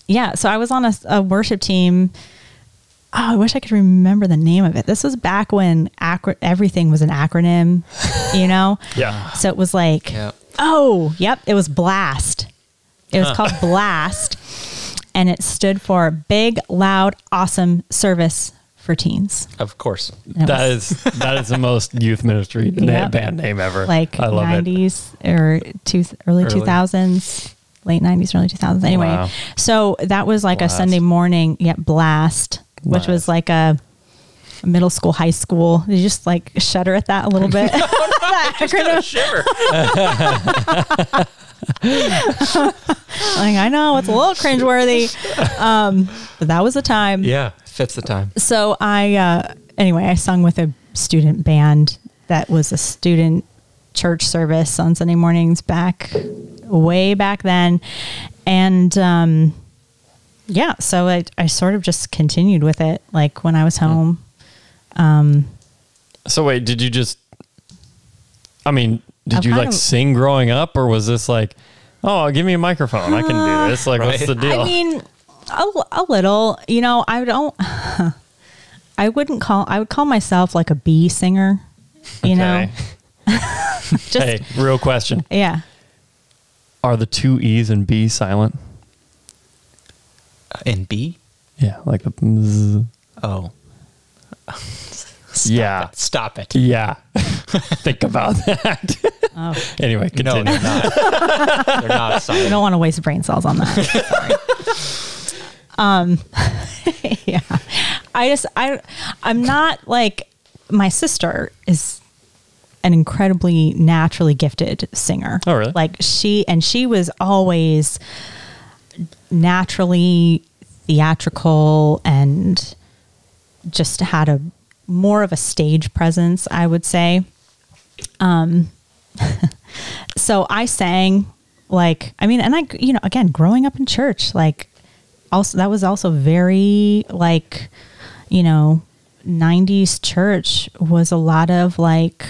Yeah. So I was on a worship team. Oh, I wish I could remember the name of it. This was back when everything was an acronym, Yeah. So it was like, it was BLAST. It was called BLAST, and it stood for Big, Loud, Awesome Service for Teens. Of course. That is the most youth ministry band name ever. Like I love 90s or early 2000s, late 90s, early 2000s. Anyway, so that was like a Sunday morning, BLAST, which was like a middle school, high school. You just like shudder at that a little bit. Just got a shiver. Like, I know it's a little cringeworthy, but that was the time. Yeah, fits the time. So anyway, I sung with a student band that was a student church service on Sunday mornings way back then. And, so I sort of just continued with it, like when I was home. So wait, did you I've like kind of- sing growing up, or was this like, oh, give me a microphone, I can do this? Like, what's the deal? I mean, a little, I would call myself like a B singer, know? Just, hey, real question. Yeah. Are the two E's and B silent? In B? Yeah, like the bzz. Oh. Stop it. Yeah. Think about that. Oh. Anyway, continue. No, they're not. They're not silent. I don't want to waste brain cells on that. Sorry. Yeah. I'm not like, my sister is an incredibly naturally gifted singer. Oh, really? Like she was always naturally theatrical and just had more of a stage presence, I would say. So I sang again, growing up in church, like also, that was also very like, 90s church was a lot of like,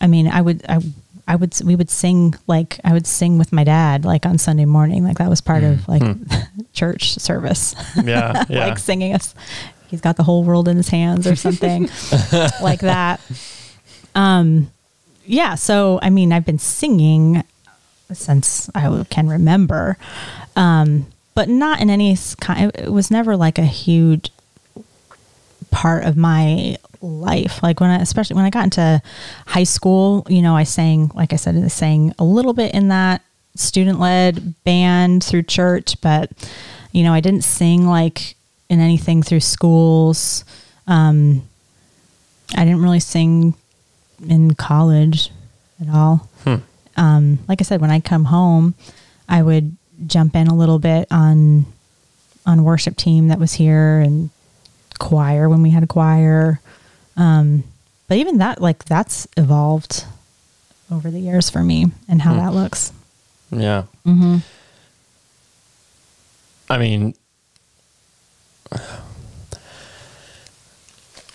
we would sing, like I would sing with my dad, like on Sunday morning, like that was part of like church service. Yeah. Like singing us. He's got the whole world in his hands or something like that. Yeah. So, I've been singing since I can remember, but not in any kind. It was never like a huge part of my life. Like especially when I got into high school, I sang, like I said, I sang a little bit in that student-led band through church, but I didn't sing like in anything through schools. I didn't really sing in college at all. Like I said, when I come home, I would jump in a little bit on worship team that was here, and choir when we had a choir. But even that, like that's evolved over the years for me and how that looks. Yeah. Mm-hmm.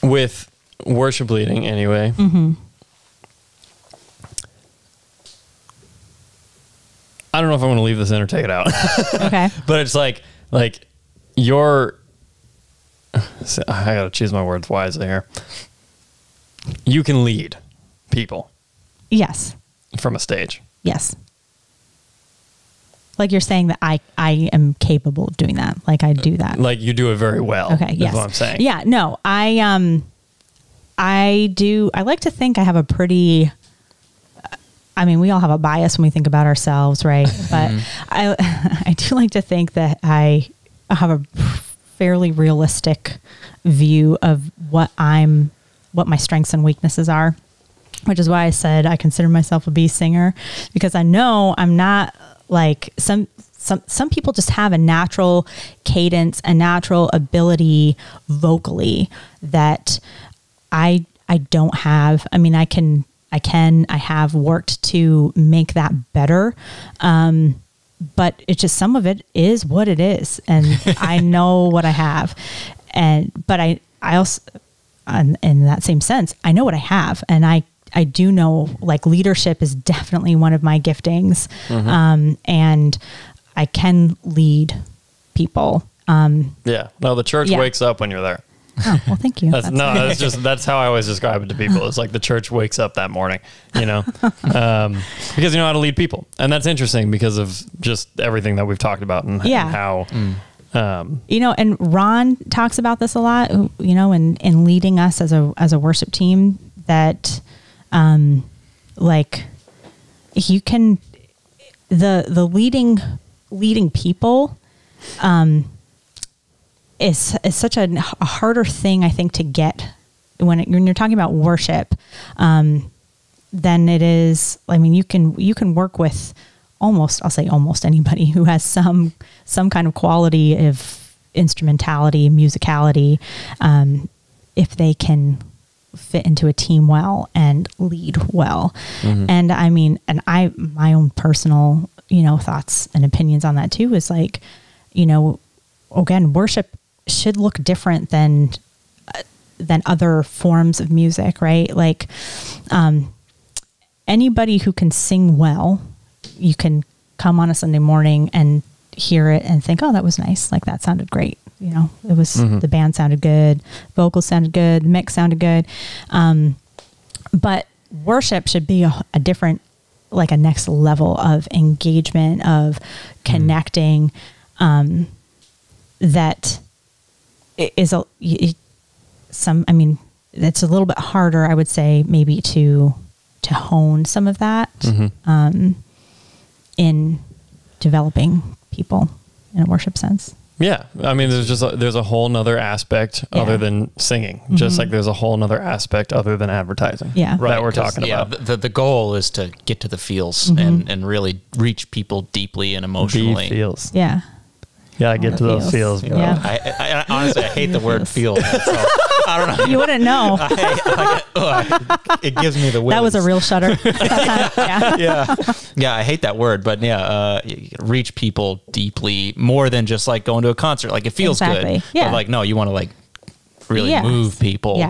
With worship leading anyway, I don't know if I want to leave this in or take it out. Okay. But it's like I got to choose my words wisely here. You can lead people. Yes. From a stage. Yes. Like you're saying that I am capable of doing that. Like I do that. Like you do it very well. Okay. Yes. Is what I'm saying. Yeah. No, I do. I like to think I have a pretty, we all have a bias when we think about ourselves, right? But I do like to think that I have a fairly realistic view of what my strengths and weaknesses are, which is why I said I consider myself a B singer, because I know I'm not like some people just have a natural cadence, a natural ability vocally that I don't have. I have worked to make that better. But it's just, some of it is what it is. And I know what I have. But I also, in that same sense, I know what I have. And I do know, like, leadership is definitely one of my giftings. And I can lead people. Yeah. No, the church wakes up when you're there. Oh, well, thank you. That's how I always describe it to people. It's like the church wakes up that morning, because you know how to lead people. And that's interesting because of just everything that we've talked about and how, and Ron talks about this a lot, in leading us as a worship team, that, like you can, the leading people, is such a harder thing, I think, to get when you're talking about worship, than it is. You can work with I'll say almost anybody who has some kind of quality of instrumentality, musicality, if they can fit into a team well and lead well. And I mean, and my own personal, thoughts and opinions on that too is like, again, worship should look different than other forms of music, right? Like, anybody who can sing well, you can come on a Sunday morning and hear it and think, oh, that was nice. Like that sounded great. It was, the band sounded good. Vocals sounded good. The mix sounded good. But worship should be a different, like a next level of engagement, of connecting, that is it's a little bit harder, I would say, maybe to hone some of that, in developing people in a worship sense. Yeah. I mean, there's a whole nother aspect other than singing, just like there's a whole nother aspect other than advertising that we're talking about. The goal is to get to the feels and really reach people deeply and emotionally. Deep feels. Yeah. Yeah, get to those feels, bro. Yeah. I honestly, I hate the word feel. So I don't know. You wouldn't know. It gives me the willies. That was a real shudder. Yeah, I hate that word, but reach people deeply more than just like going to a concert. Like it feels good. Yeah. But like, no, you want to like really move people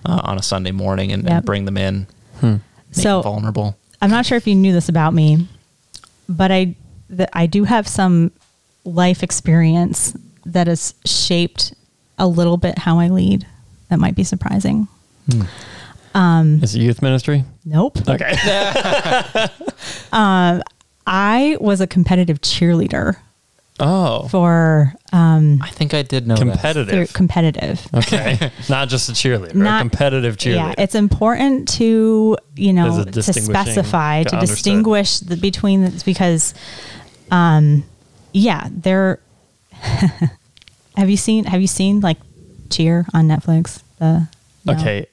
on a Sunday morning and bring them in. Make them vulnerable. I'm not sure if you knew this about me, but I do have some life experience that has shaped a little bit how I lead. That might be surprising. Is it youth ministry? Nope. Okay. I was a competitive cheerleader. Oh. For I think I did know competitive. Competitive. Okay. Not just a cheerleader, a competitive cheerleader. Yeah, it's important to, to specify, to distinguish between because they're have you seen like Cheer on Netflix? Okay.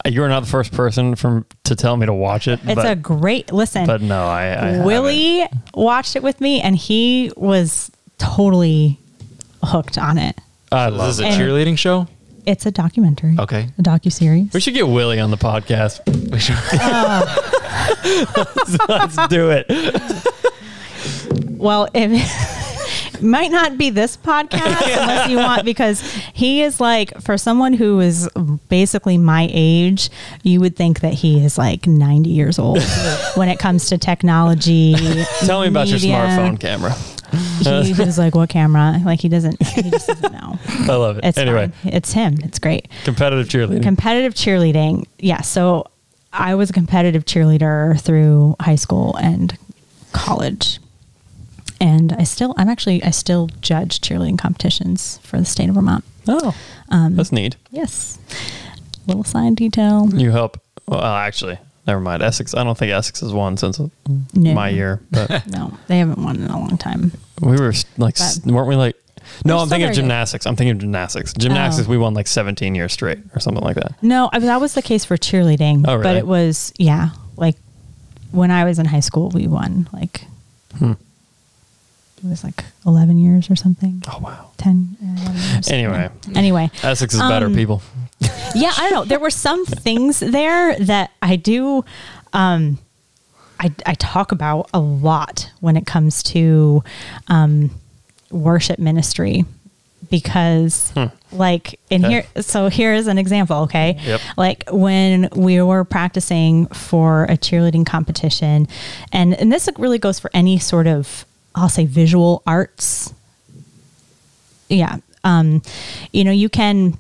You're not the first person to tell me to watch it. It's a great listen. But no, I Willie watched it with me and he was totally hooked on it. I love Is this a cheerleading show? It's a documentary. Okay. A docuseries. We should get Willie on the podcast. We should. Let's do it. Well, it might not be this podcast unless you want, because he is like, for someone who is basically my age, you would think that he is like 90 years old when it comes to technology. Tell me about your smartphone camera. He was like, what camera? Like he just doesn't know. I love it. It's anyway, fine. It's him. It's great. Competitive cheerleading. Yeah. So I was a competitive cheerleader through high school and college. And I still judge cheerleading competitions for the state of Vermont. Oh, that's neat. Yes. Little side detail. You help. Well, actually, never mind. Essex. I don't think Essex has won since my year. But no, they haven't won in a long time. We were like, weren't we like? No, I'm thinking of gymnastics. Gymnastics, we won like 17 years straight or something like that. No, I mean, that was the case for cheerleading. Oh, really? But it was, like when I was in high school, we won like. It was like 11 years or something. Oh, wow. 10, 11 years. Anyway. Essex is better, people. Yeah, I don't know. There were some things there that I do, I talk about a lot when it comes to worship ministry, because like here is an example. Okay. Yep. Like when we were practicing for a cheerleading competition, and this really goes for any sort of, I'll say, visual arts. Yeah. You can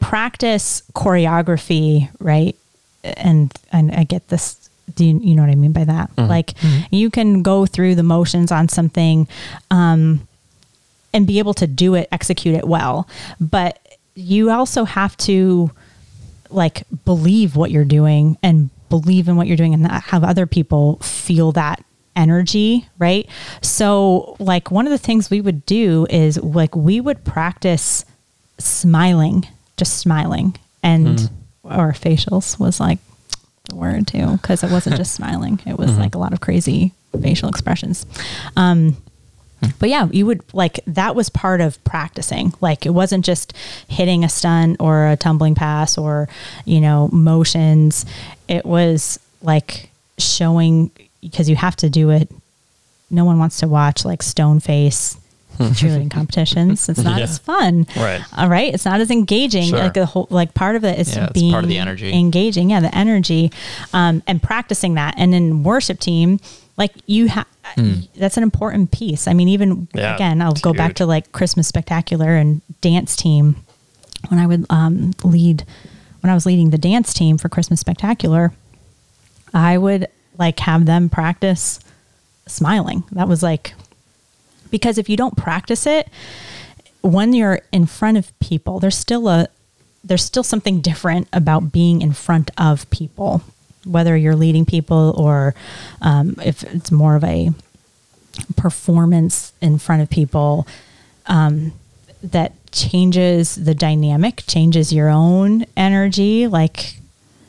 practice choreography, right? And I get this. Do you know what I mean by that? Mm-hmm. Like you can go through the motions on something, and be able to execute it well. But you also have to like believe what you're doing and believe in what you're doing and have other people feel that energy, right? So like one of the things we would do is like we would practice smiling, and or facials was like the word too, because it wasn't just smiling. It was like a lot of crazy facial expressions. But yeah, you would like, that was part of practicing. Like, it wasn't just hitting a stunt or a tumbling pass or, you know, motions. It was like showing, because you have to do it. No one wants to watch like stone face cheerleading competitions. It's not as fun. Right. All right. It's not as engaging. Sure. Like the whole, like part of it is being part of the energy. Engaging. Yeah. The energy, and practicing that. And in worship team, like you have, that's an important piece. I mean, even again, I'll go back to like Christmas Spectacular and dance team. When I would when I was leading the dance team for Christmas Spectacular, I would like have them practice smiling. That was like, because if you don't practice it, when you're in front of people, there's still something different about being in front of people, whether you're leading people or if it's more of a performance in front of people, that changes the dynamic, changes your own energy. Like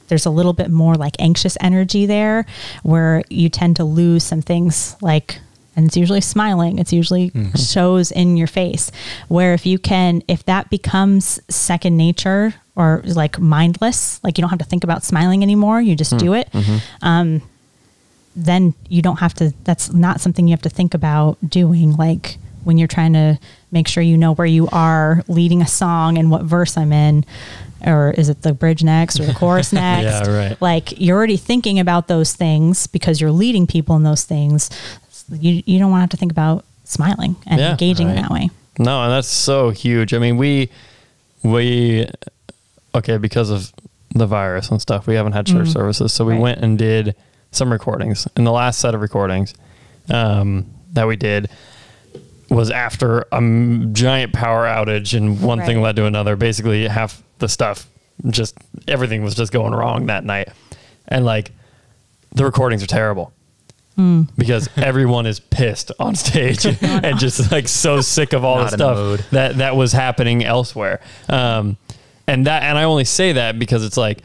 there's a little bit more like anxious energy there where you tend to lose some things, like, and it's usually smiling. It's usually shows in your face, where if that becomes second nature or like mindless, like you don't have to think about smiling anymore, you just do it. Then you don't have to, that's not something you have to think about doing. Like when you're trying to make sure you know where you are leading a song and what verse I'm in, or is it the bridge next or the chorus next? Yeah, right. Like you're already thinking about those things because you're leading people in those things. You don't want to have to think about smiling and engaging in that way. No, and that's so huge. I mean, we because of the virus and stuff, we haven't had church services. So we went and did some recordings. And the last set of recordings that we did was after a giant power outage, and one thing led to another. Basically, half the stuff, just everything was just going wrong that night. And like the recordings are terrible. Because everyone is pissed on stage and just like so sick of all the stuff that was happening elsewhere. And I only say that because it's like,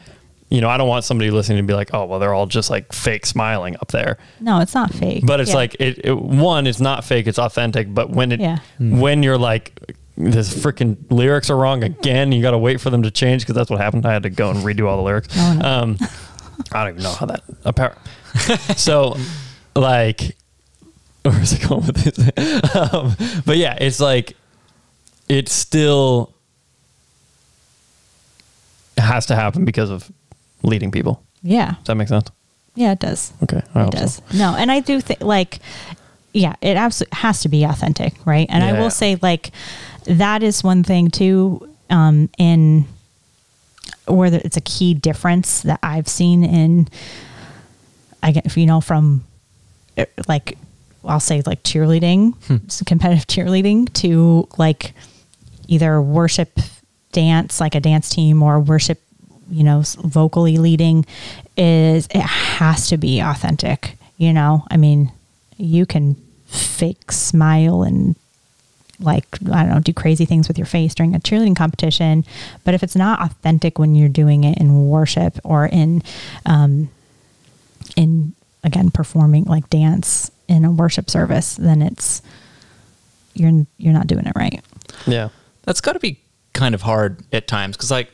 you know, I don't want somebody listening to be like, oh, well, they're all just like fake smiling up there. No, it's not fake. But it's like, one, it's not fake, it's authentic. But when when you're like, this freaking lyrics are wrong again, you got to wait for them to change, because that's what happened. I had to go and redo all the lyrics. Oh, no. I don't even know how that, so like, where's it going with this? But yeah, it's like, it still has to happen because of leading people. Yeah. Does that make sense? Yeah, it does. Okay. It does. So. No, and I do think like, yeah, it absolutely has to be authentic. Right. And I will say like, that is one thing too, in where it's a key difference that I've seen in, I get, you know, from like, I'll say like cheerleading, competitive cheerleading, to like either worship dance, like a dance team, or worship, you know, vocally leading, is it has to be authentic. You know, I mean, you can fake smile and like, I don't know, do crazy things with your face during a cheerleading competition. But if it's not authentic when you're doing it in worship or in again, performing like dance in a worship service, then it's, you're not doing it right. Yeah. That's got to be kind of hard at times. 'Cause like,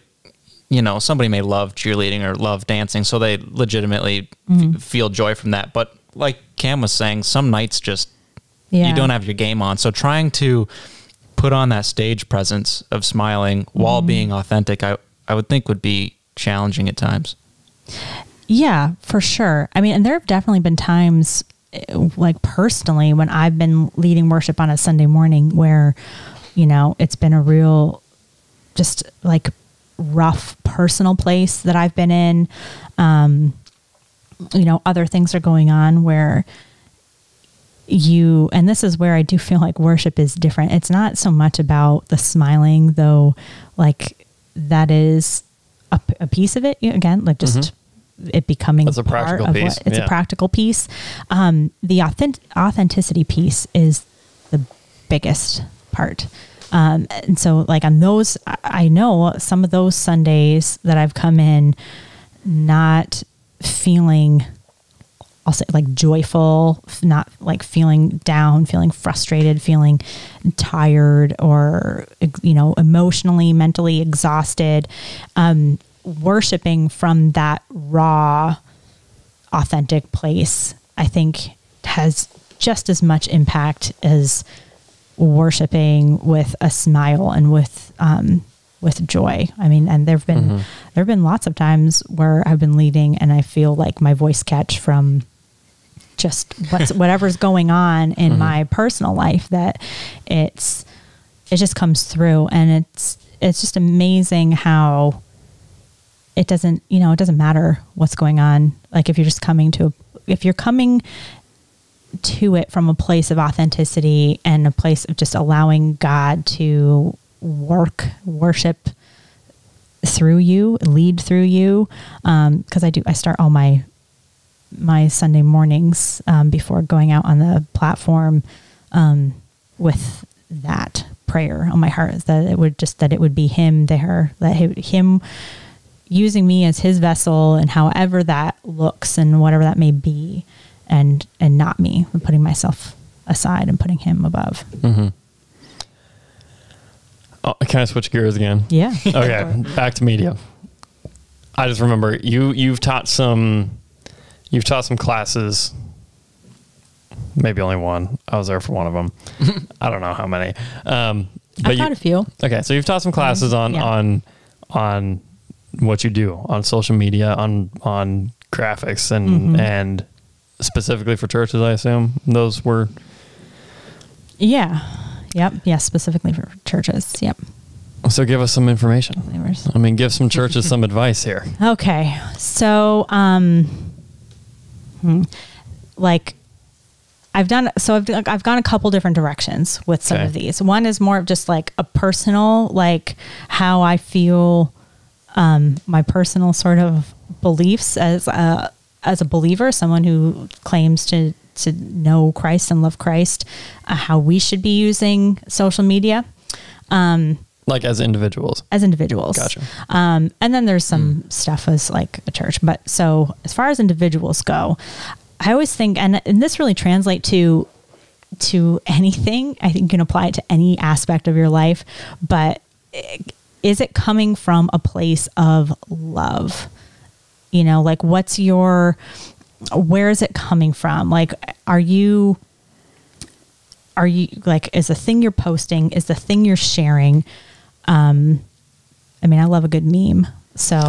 you know, somebody may love cheerleading or love dancing, so they legitimately feel joy from that. But like Cam was saying, some nights just, you don't have your game on. So trying to put on that stage presence of smiling while being authentic, I would think would be challenging at times. Yeah, for sure. I mean, and there have definitely been times, like personally, when I've been leading worship on a Sunday morning where, you know, it's been a real, just like rough personal place that I've been in. You know, other things are going on where and this is where I do feel like worship is different. It's not so much about the smiling, though, like that is a piece of it. Again, like just it becoming a practical piece. It's a practical piece. The authenticity piece is the biggest part. And so like on those, I know some of those Sundays that I've come in not feeling I'll say like joyful, not like feeling down, feeling frustrated, feeling tired, or, you know, emotionally, mentally exhausted. Worshiping from that raw, authentic place, I think has just as much impact as worshiping with a smile and with joy. I mean, and there've been lots of times where I've been leading and I feel like my voice catch from just whatever's going on in my personal life, that it just comes through, and it's just amazing how it doesn't matter what's going on. Like if you're coming to it from a place of authenticity and a place of just allowing God to worship through you, lead through you. Cause I start all my Sunday mornings, before going out on the platform, with that prayer on my heart, that it would be him there, him using me as his vessel, and however that looks and whatever that may be, and not me, and putting myself aside and putting him above. Mm-hmm. Oh, can I switch gears again? Yeah. Okay. Back to media. I just remember you've taught some classes, maybe only one. I was there for one of them. I don't know how many. I've taught a few. Okay. So you've taught some classes on what you do on social media, on graphics and specifically for churches, I assume those were. Yeah. Yep. Yes. Specifically for churches. Yep. So give us some information. I mean, give some churches some advice here. Okay. So, like I've gone a couple different directions with some of these. One is more of just like a personal, like how I feel, my personal sort of beliefs as a believer, someone who claims to know Christ and love Christ, how we should be using social media. Like as individuals. Gotcha. And then there's some stuff as like a church. But so as far as individuals go, I always think, and this really translates to anything. I think you can apply it to any aspect of your life, but is it coming from a place of love? You know, like where is it coming from? Like, are you like, is the thing you're posting, is the thing you're sharing? I mean, I love a good meme. So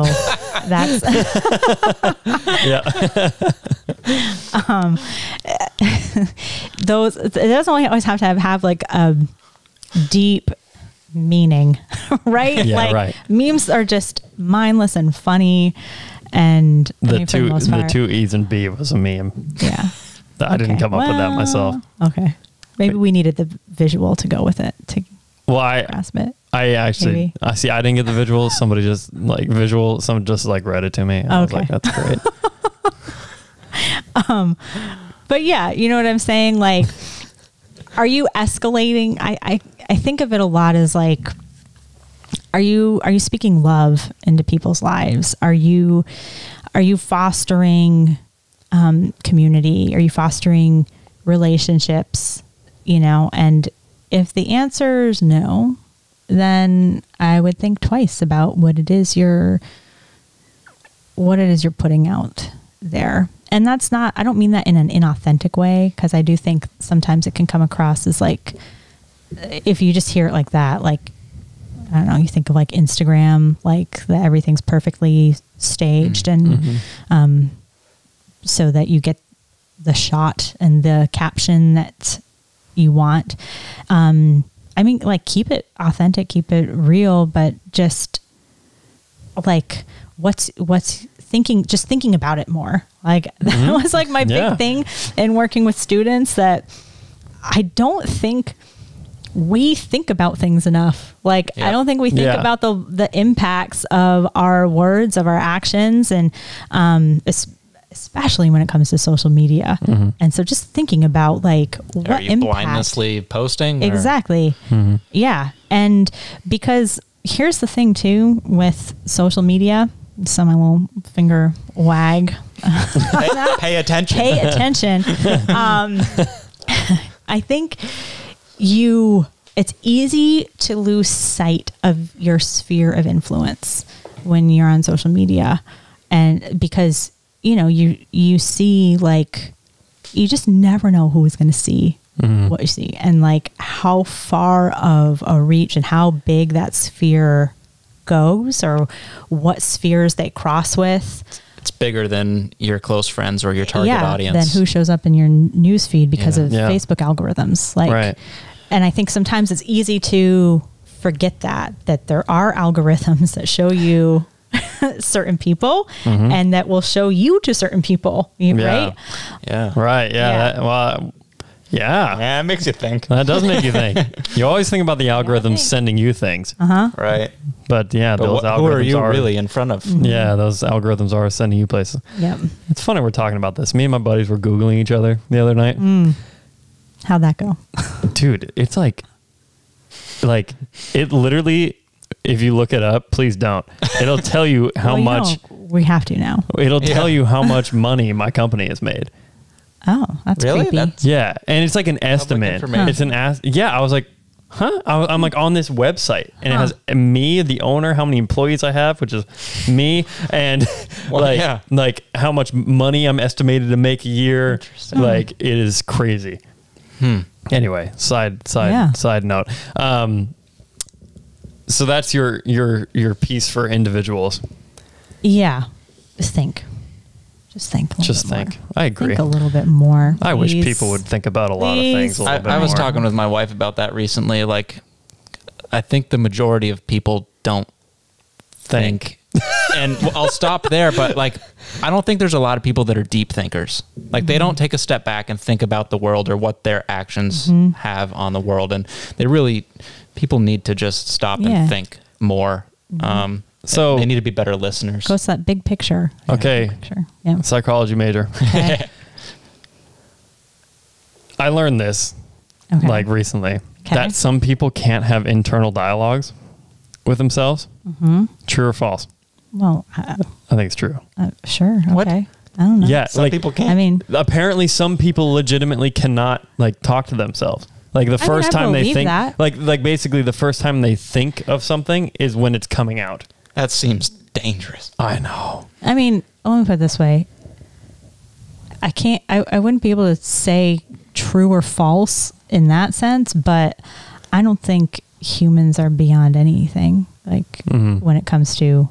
that's, it doesn't always have to have like a deep meaning, right? Yeah, like right. Memes are just mindless and funny. And the two E's and B was a meme. Yeah. I didn't come up with that myself. Okay. Maybe we needed the visual to go with it to grasp it. I actually, I didn't get the visual. Somebody just like someone just like read it to me. I was like, that's great. But yeah, you know what I'm saying? Like, are you escalating? I think of it a lot as like, are you speaking love into people's lives? Are you fostering community? Are you fostering relationships? You know, and if the answer is no, then I would think twice about what it is you're putting out there. And that's not, I don't mean that in an inauthentic way, because I do think sometimes it can come across as like, if you just hear it like that, like, I don't know, you think of like Instagram, like that everything's perfectly staged and so that you get the shot and the caption that you want. I mean, like, keep it authentic, keep it real, but just like what's thinking about it more. Like that was like my big thing in working with students, that I don't think we think about things enough. Like, I don't think we think about the impacts of our words, of our actions, and especially when it comes to social media. And so just thinking about like, what are you impact, blindlessly posting? Exactly. Yeah. And because here's the thing too, with social media, so my little finger wag Pay attention. Pay attention. I think it's easy to lose sight of your sphere of influence when you're on social media. And because, you see, like, you just never know who is going to see what you see, and like how far of a reach and how big that sphere goes, or what spheres they cross with. It's bigger than your close friends or your target audience. Than who shows up in your news feed because of Facebook algorithms. Like, right. And I think sometimes it's easy to forget that there are algorithms that show you certain people and that will show you to certain people, right? Yeah. Right. Yeah. Yeah. Yeah, it makes you think. That does make you think. You always think about the algorithms sending you things. Right. But those algorithms who are you really in front of? Yeah, those algorithms are sending you places. Yep. It's funny we're talking about this. Me and my buddies were Googling each other the other night. How'd that go? Dude, it's like it literally, if you look it up, please don't. It'll tell you how much. We have to now. It'll tell you how much money my company has made. Oh, that's Really? creepy. Yeah, and it's like an estimate. information. It's an Yeah, I was like, huh? I'm like on this website, and it has me, the owner, how many employees I have, which is me, and like how much money I'm estimated to make a year. Interesting. Like, it is crazy. Anyway, side note. So that's your piece for individuals. Yeah. Just think. Just think. I agree. Think a little bit more. I wish people would think about a lot of things a little bit I was more. talking with my wife about that recently. Like, I think the majority of people don't think. And I'll stop there, but like, I don't think there's a lot of people that are deep thinkers. Like, they don't take a step back and think about the world or what their actions have on the world. And people need to just stop and think more. So they need to be better listeners. Goes to that big picture. Okay. Yeah. Psychology major. Okay. I learned this like recently that some people can't have internal dialogues with themselves. True or false? Well, I think it's true. sure. Okay. What? I don't know. Yeah, Some people can't. I mean, apparently some people legitimately cannot like talk to themselves. Like the first time they think, like basically the first time they think of something is when it's coming out. That seems dangerous. I know. I mean, let me put it this way. I wouldn't be able to say true or false in that sense, but I don't think humans are beyond anything, like when it comes to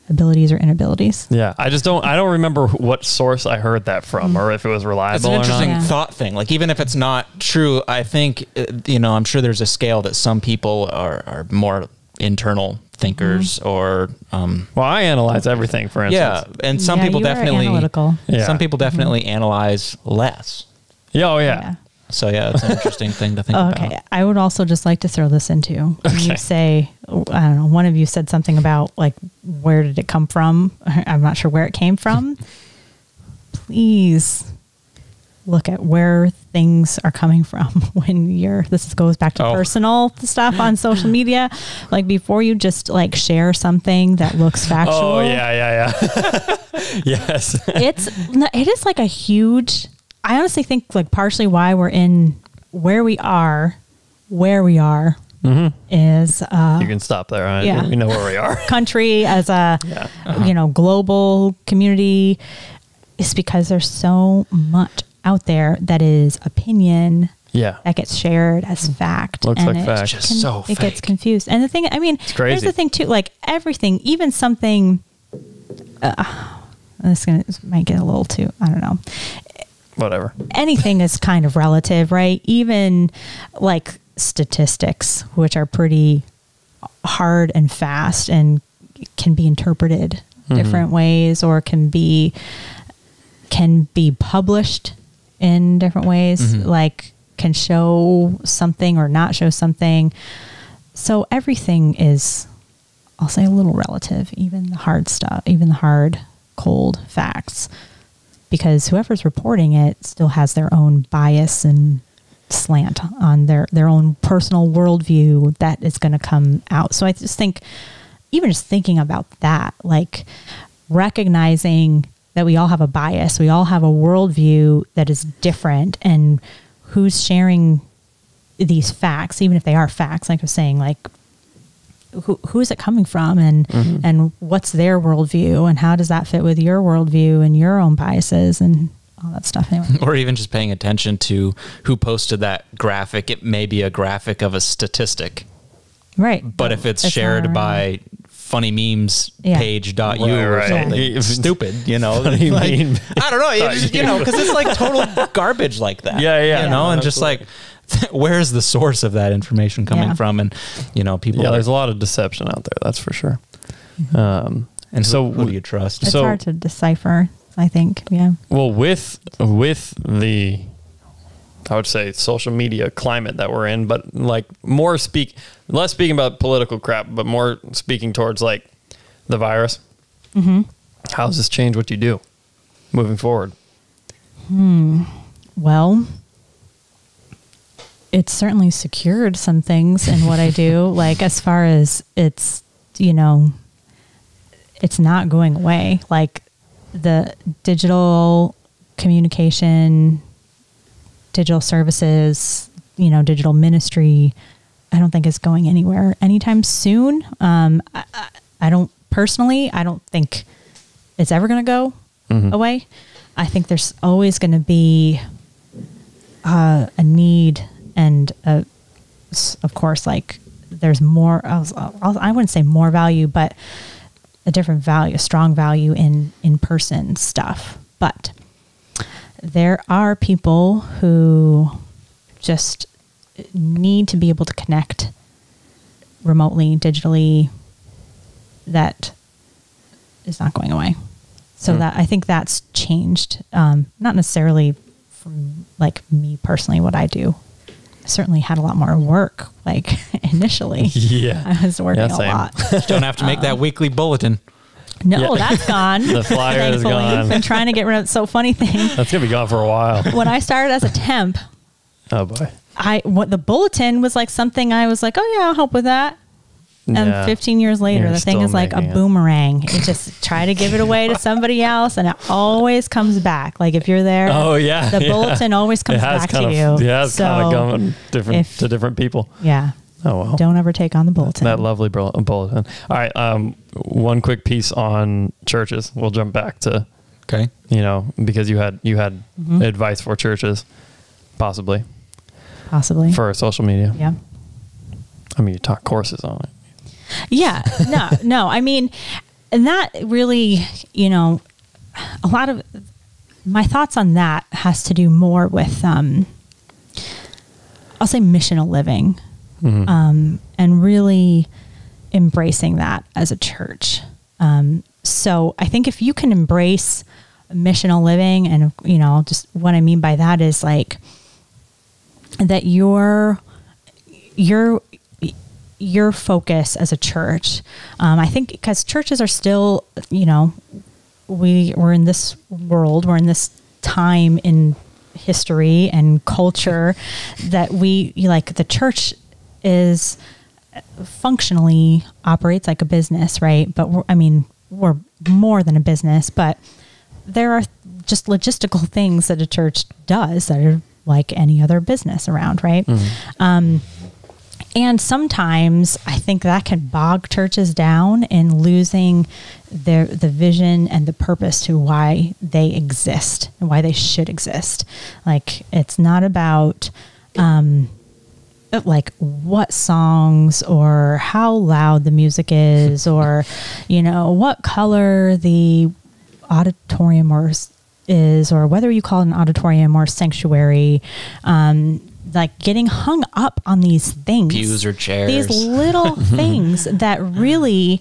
abilities or inabilities. Yeah. I don't remember what source I heard that from or if it was reliable It's an or not. interesting thought thing. Like, even if it's not true, I think, I'm sure there's a scale that some people are more internal thinkers or well, I analyze everything, for instance. and some people definitely analytical. some people definitely analyze less. Yeah. So it's an interesting thing to think about. I would also just like to throw this into when you say, I don't know, one of you said something about like, where did it come from? I'm not sure where it came from. Please look at where things are coming from when this goes back to personal stuff on social media. Like, before you just like share something that looks factual. Oh yeah. Yes. It is like a huge, I honestly think like partially why we're in where we are is, you can stop there. Right? Yeah. We know where we are. Country as a, global community, is because there's so much out there that is opinion that gets shared as fact. Looks like fact. It gets confused. And the thing, I mean, here's the thing too, like everything, even something, this might get a little too, I don't know. Whatever. Anything is kind of relative, right? Even like statistics, which are pretty hard and fast and can be interpreted different ways, or can be published in different ways, like can show something or not show something. So everything is, I'll say, a little relative, even the hard stuff, even the hard, cold facts, because whoever's reporting it still has their own bias and slant on their own personal worldview that is going to come out. So I just think, even just thinking about that, like recognizing that we all have a bias. We all have a worldview that is different, and who's sharing these facts, even if they are facts, like I was saying, like who is it coming from, and what's their worldview, and how does that fit with your worldview and your own biases and all that stuff. Anyway. Or even just paying attention to who posted that graphic. It may be a graphic of a statistic. Right. But if it's shared by funny memes page.u or something stupid, you know, like, I don't know, you know, because it's like total garbage like that. You know, and just like, where's the source of that information coming from? And, you know, people. Yeah, there's a lot of deception out there. That's for sure. And so who do you trust? It's hard to decipher, I think. Yeah. Well, with the, I would say, social media climate that we're in, but like less speaking about political crap, but more speaking towards like the virus. How does this change what you do moving forward? Well, it's certainly secured some things in what I do. Like as far as it's, you know, it's not going away. Like the digital communication, digital services, you know, digital ministry, I don't think is going anywhere anytime soon. I don't think it's ever going to go away. I think there's always going to be a need, and of course, like there's more, I wouldn't say more value, but a different value, a strong value in person stuff. But there are people who just need to be able to connect remotely, digitally. That is not going away. So that I think that's changed. Not necessarily from like me personally, what I do. I certainly had a lot more work like initially. Yeah. I was working a lot. You don't have to make that weekly bulletin. No, that's gone. The flyer is gone. I've been trying to get rid of it. So funny thing. That's going to be gone for a while. When I started as a temp. Oh boy. The bulletin was like something I was like, oh yeah, I'll help with that. And 15 years later, the thing is like a boomerang. You just try to give it away to somebody else, and it always comes back. Like if you're there, the bulletin always comes back to you. Yeah, it's kind of going to different people. Yeah. Oh well. Don't ever take on the bulletin. That lovely bulletin. All right. One quick piece on churches. We'll jump back to. Okay. You know, because you had advice for churches, possibly for social media. Yeah. I mean, you taught courses on it. Yeah, no. I mean, and that really, you know, a lot of my thoughts on that has to do more with, I'll say missional living, and really embracing that as a church. So I think if you can embrace missional living, and, you know, just what I mean by that is like that your focus as a church. I think because churches are still, you know, we're in this world, we're in this time in history and culture that the church is functionally operates like a business, right? But we're more than a business, but there are just logistical things that a church does that are like any other business around, right? And sometimes I think that can bog churches down in losing the vision and the purpose to why they exist and why they should exist. Like it's not about like what songs or how loud the music is or, you know, what color the auditorium is or whether you call it an auditorium or sanctuary. Like getting hung up on these things, pews or chairs, these little things that really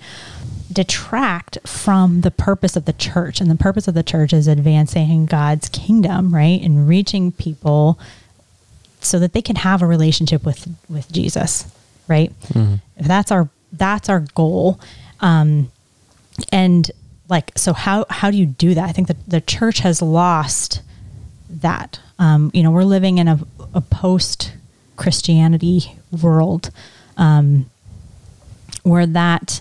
detract from the purpose of the church. And the purpose of the church is advancing God's kingdom, right? And reaching people so that they can have a relationship with Jesus, right? If that's our goal. And like, so how do you do that? I think that the church has lost that. You know, we're living in a post-Christianity world where that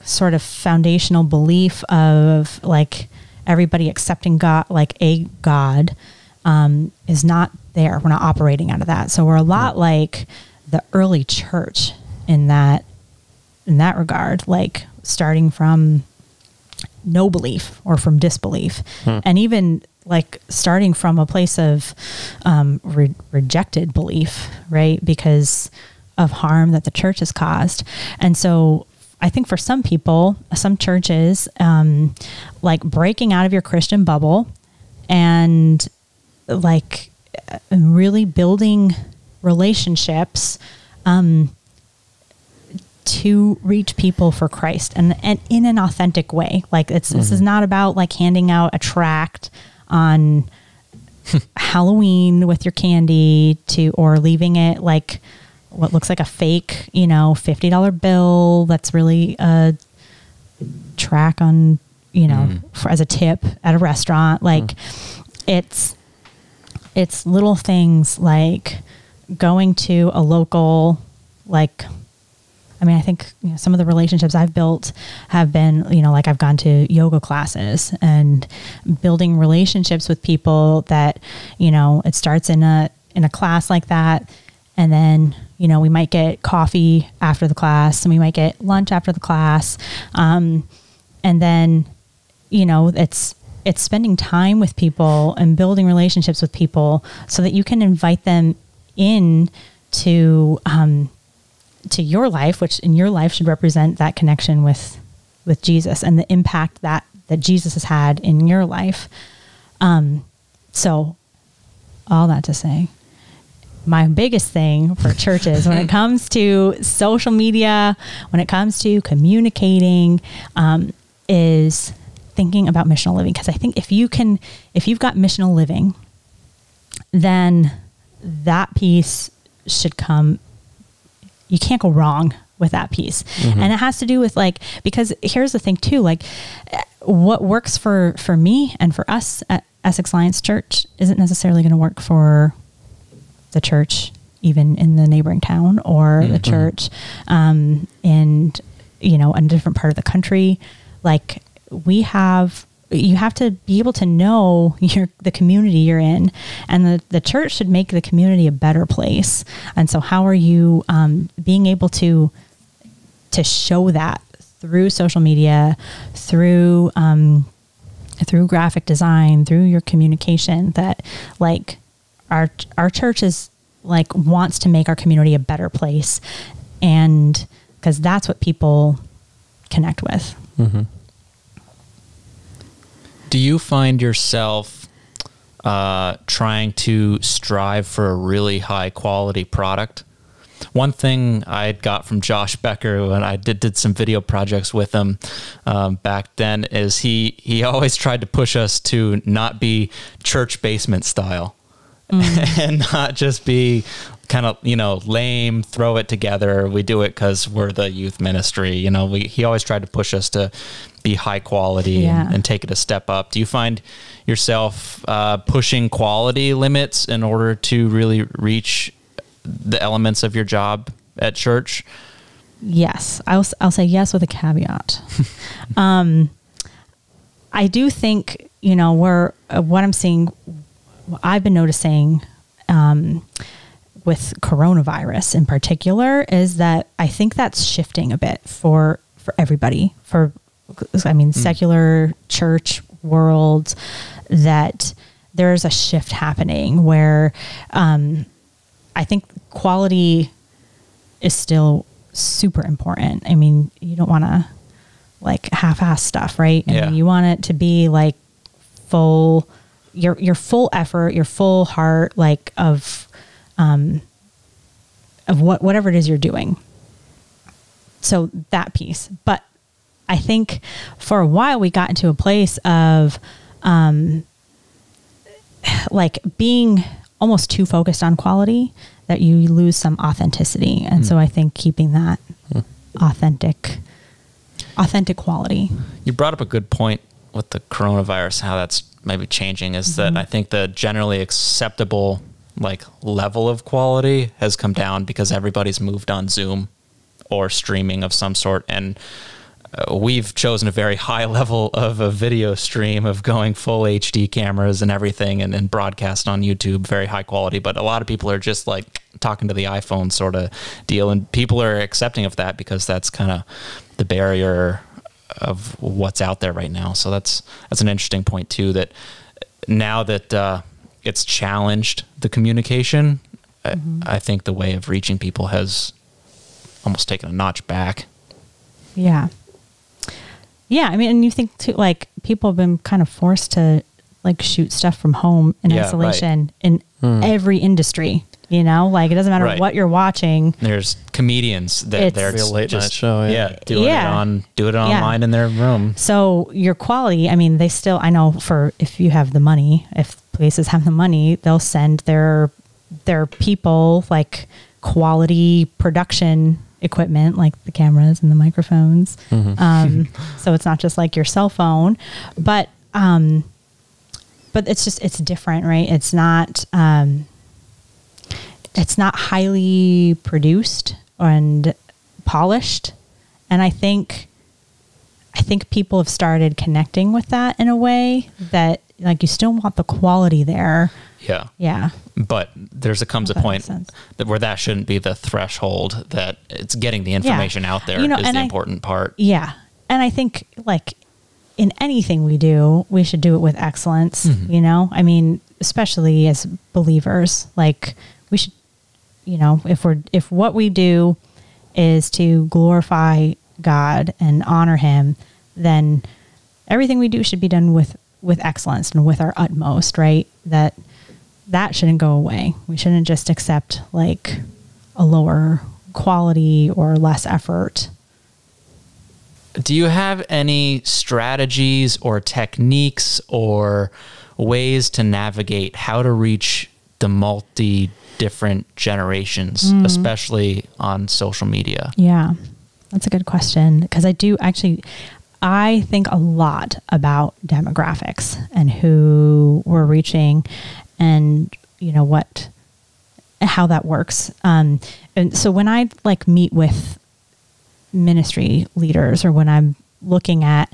sort of foundational belief of like everybody accepting God, like a God, is not there. We're not operating out of that. So we're a lot like the early church in that regard, like starting from no belief or from disbelief, and even like starting from a place of rejected belief, right? Because of harm that the church has caused. And so I think for some people, some churches, like breaking out of your Christian bubble and like really building relationships to reach people for Christ and in an authentic way. Like this is not about like handing out a tract on Halloween with your candy or leaving it like what looks like a fake, $50 bill that's really a track on, as a tip at a restaurant. Like it's little things like going to a local, like, I think some of the relationships I've built have been, like I've gone to yoga classes and building relationships with people that, it starts in a class like that. And then, we might get coffee after the class and we might get lunch after the class. And then, it's spending time with people and building relationships with people so that you can invite them in to your life, which in your life should represent that connection with Jesus and the impact that Jesus has had in your life. So all that to say, my biggest thing for churches when it comes to social media, when it comes to communicating, is thinking about missional living. Because I think if you've got missional living, then that piece should come. You can't go wrong with that piece. And it has to do with like, because here's the thing too, like what works for me and for us at Essex Alliance Church isn't necessarily going to work for the church, even in the neighboring town or the church, in, a different part of the country. Like you have to be able to know the community you're in, and the church should make the community a better place. And so how are you being able to show that through social media, through graphic design, through your communication, that like our church is like wants to make our community a better place, and because that's what people connect with. Do you find yourself trying to strive for a really high quality product? One thing I got from Josh Becker when I did some video projects with him back then is he always tried to push us to not be church basement style and not just be kind of, lame, throw it together. We do it because we're the youth ministry. He always tried to push us to be high quality and take it a step up. Do you find yourself pushing quality limits in order to really reach the elements of your job at church? Yes. I'll say yes with a caveat. I do think, what I'm seeing, what I've been noticing with coronavirus in particular is that I think that's shifting a bit for everybody, secular church world, that there's a shift happening where I think quality is still super important. I mean, you don't want to like half-ass stuff, right? I mean, you want it to be like full, your full effort, your full heart, like of whatever it is you're doing. So that piece. But I think for a while we got into a place of like being almost too focused on quality that you lose some authenticity. And so I think keeping that authentic quality. You brought up a good point with the coronavirus, how that's maybe changing, is that I think the generally acceptable like level of quality has come down because everybody's moved on Zoom or streaming of some sort. And we've chosen a very high level of a video stream of going full HD cameras and everything and broadcast on YouTube, very high quality. But a lot of people are just like talking to the iPhone sort of deal. And people are accepting of that because that's kind of the barrier of what's out there right now. So that's an interesting point too, that now that it's challenged the communication, I think the way of reaching people has almost taken a notch back. Yeah. Yeah, I mean, and you think too, like people have been kind of forced to like shoot stuff from home in isolation in every industry. You know, like it doesn't matter what you're watching. There's comedians that they're just late night show, doing it online in their room. So your quality, I mean, they still, I know for if you have the money, if places have the money, they'll send their people like quality production equipment, like the cameras and the microphones. So it's not just like your cell phone, but it's different, right? It's not highly produced and polished. And I think people have started connecting with that in a way that like you still want the quality there. Yeah. Yeah. But comes a point where that shouldn't be the threshold, that it's getting the information out there is the important part. Yeah. And I think like in anything we do, we should do it with excellence, you know? I mean, especially as believers, like we should, you know, if what we do is to glorify God and honor him, then everything we do should be done with excellence and with our utmost, right? That shouldn't go away. We shouldn't just accept like a lower quality or less effort. Do you have any strategies or techniques or ways to navigate how to reach the different generations, especially on social media? Yeah, that's a good question, because I think a lot about demographics and who we're reaching and, you know, how that works. And so when I like meet with ministry leaders, or when I'm looking at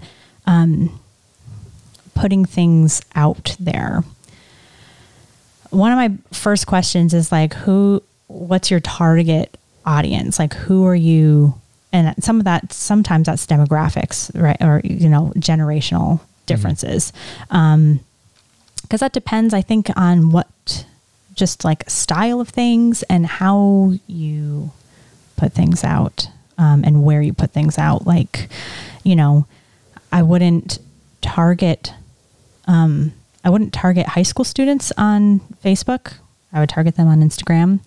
putting things out there, one of my first questions is like, what's your target audience? Like, who are you? And sometimes that's demographics, right? Or, you know, generational differences. Because that depends, I think, on what just like style of things and how you put things out, and where you put things out. Like, you know, I wouldn't target high school students on Facebook. I would target them on Instagram,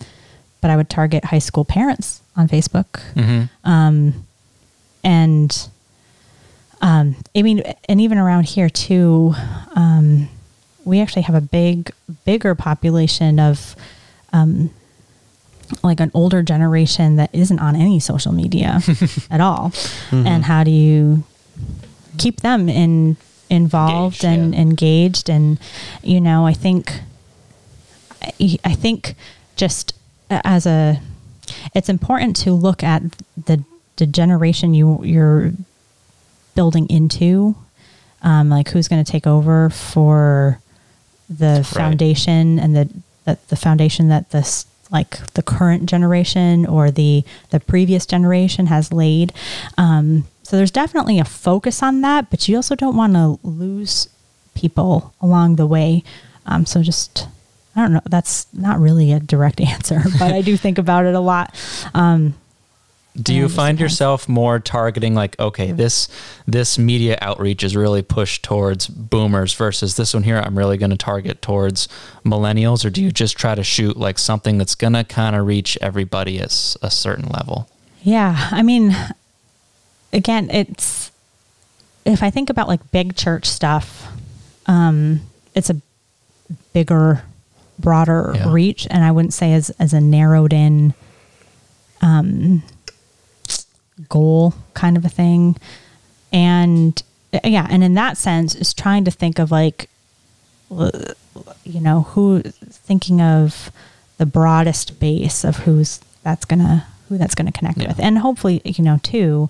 but I would target high school parents on Facebook. I mean, and even around here too, we actually have a bigger population of, like an older generation that isn't on any social media at all. And how do you keep them involved and engaged? And, you know, I think just it's important to look at the generation you're building into, like who's going to take over for the foundation, and the foundation that this, like the current generation or the previous generation has laid. So there's definitely a focus on that, but you also don't want to lose people along the way. So just, I don't know, that's not really a direct answer, but I do think about it a lot. Do you find yourself more targeting like, okay, this media outreach is really pushed towards boomers versus this one here I'm really going to target towards millennials? Or do you just try to shoot like something that's going to kind of reach everybody at a certain level? Yeah. I mean, again, if I think about like big church stuff, it's a bigger, broader reach. And I wouldn't say as a narrowed in, goal kind of a thing. And and in that sense is trying to think of like, you know, thinking of the broadest base of who that's gonna connect with. And hopefully, you know, too,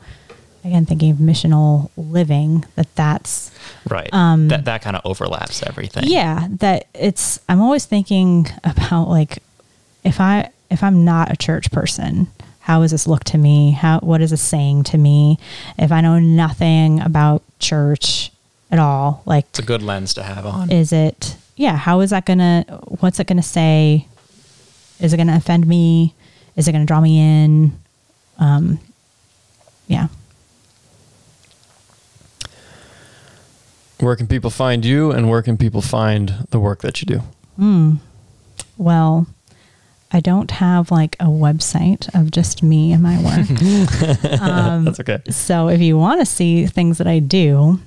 again, thinking of missional living, that's right. That kind of overlaps everything. Yeah, I'm always thinking about like, if I'm not a church person, how does this look to me? What is this saying to me? If I know nothing about church at all, like, it's a good lens to have on. What's it gonna say? Is it gonna offend me? Is it gonna draw me in? Yeah. Where can people find you, and where can people find the work that you do? Well, I don't have like a website of just me and my work. That's okay. So if you want to see things that I do,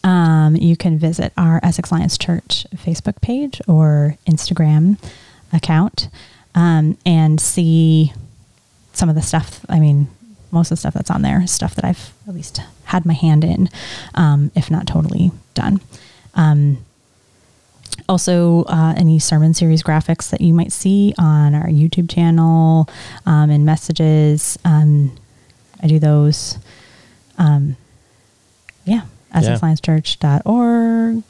you can visit our Essex Alliance Church Facebook page or Instagram account, and see some of the stuff. I mean, most of the stuff that's on there is stuff that I've at least had my hand in, if not totally done. Also, any sermon series graphics that you might see on our YouTube channel, and messages, I do those. EssexAllianceChurch.org.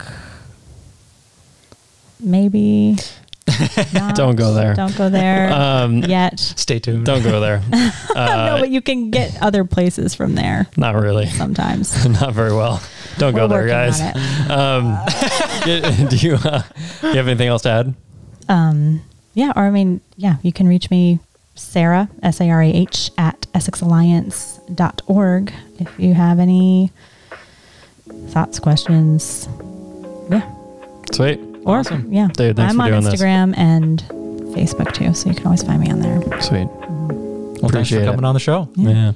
Maybe. Not. Don't go there. Don't go there yet. Stay tuned. Don't go there. No, but you can get other places from there. Not really. Sometimes. Not very well. Don't go there, guys. Do you have anything else to add? You can reach me, Sarah, SARAH, at EssexAlliance.org if you have any thoughts, questions. Yeah. Sweet. Or, awesome. Yeah. Dude, thanks I'm for on doing Instagram and Facebook too, so you can always find me on there. Sweet. Well, thanks for Appreciate coming it. on the show. Yeah.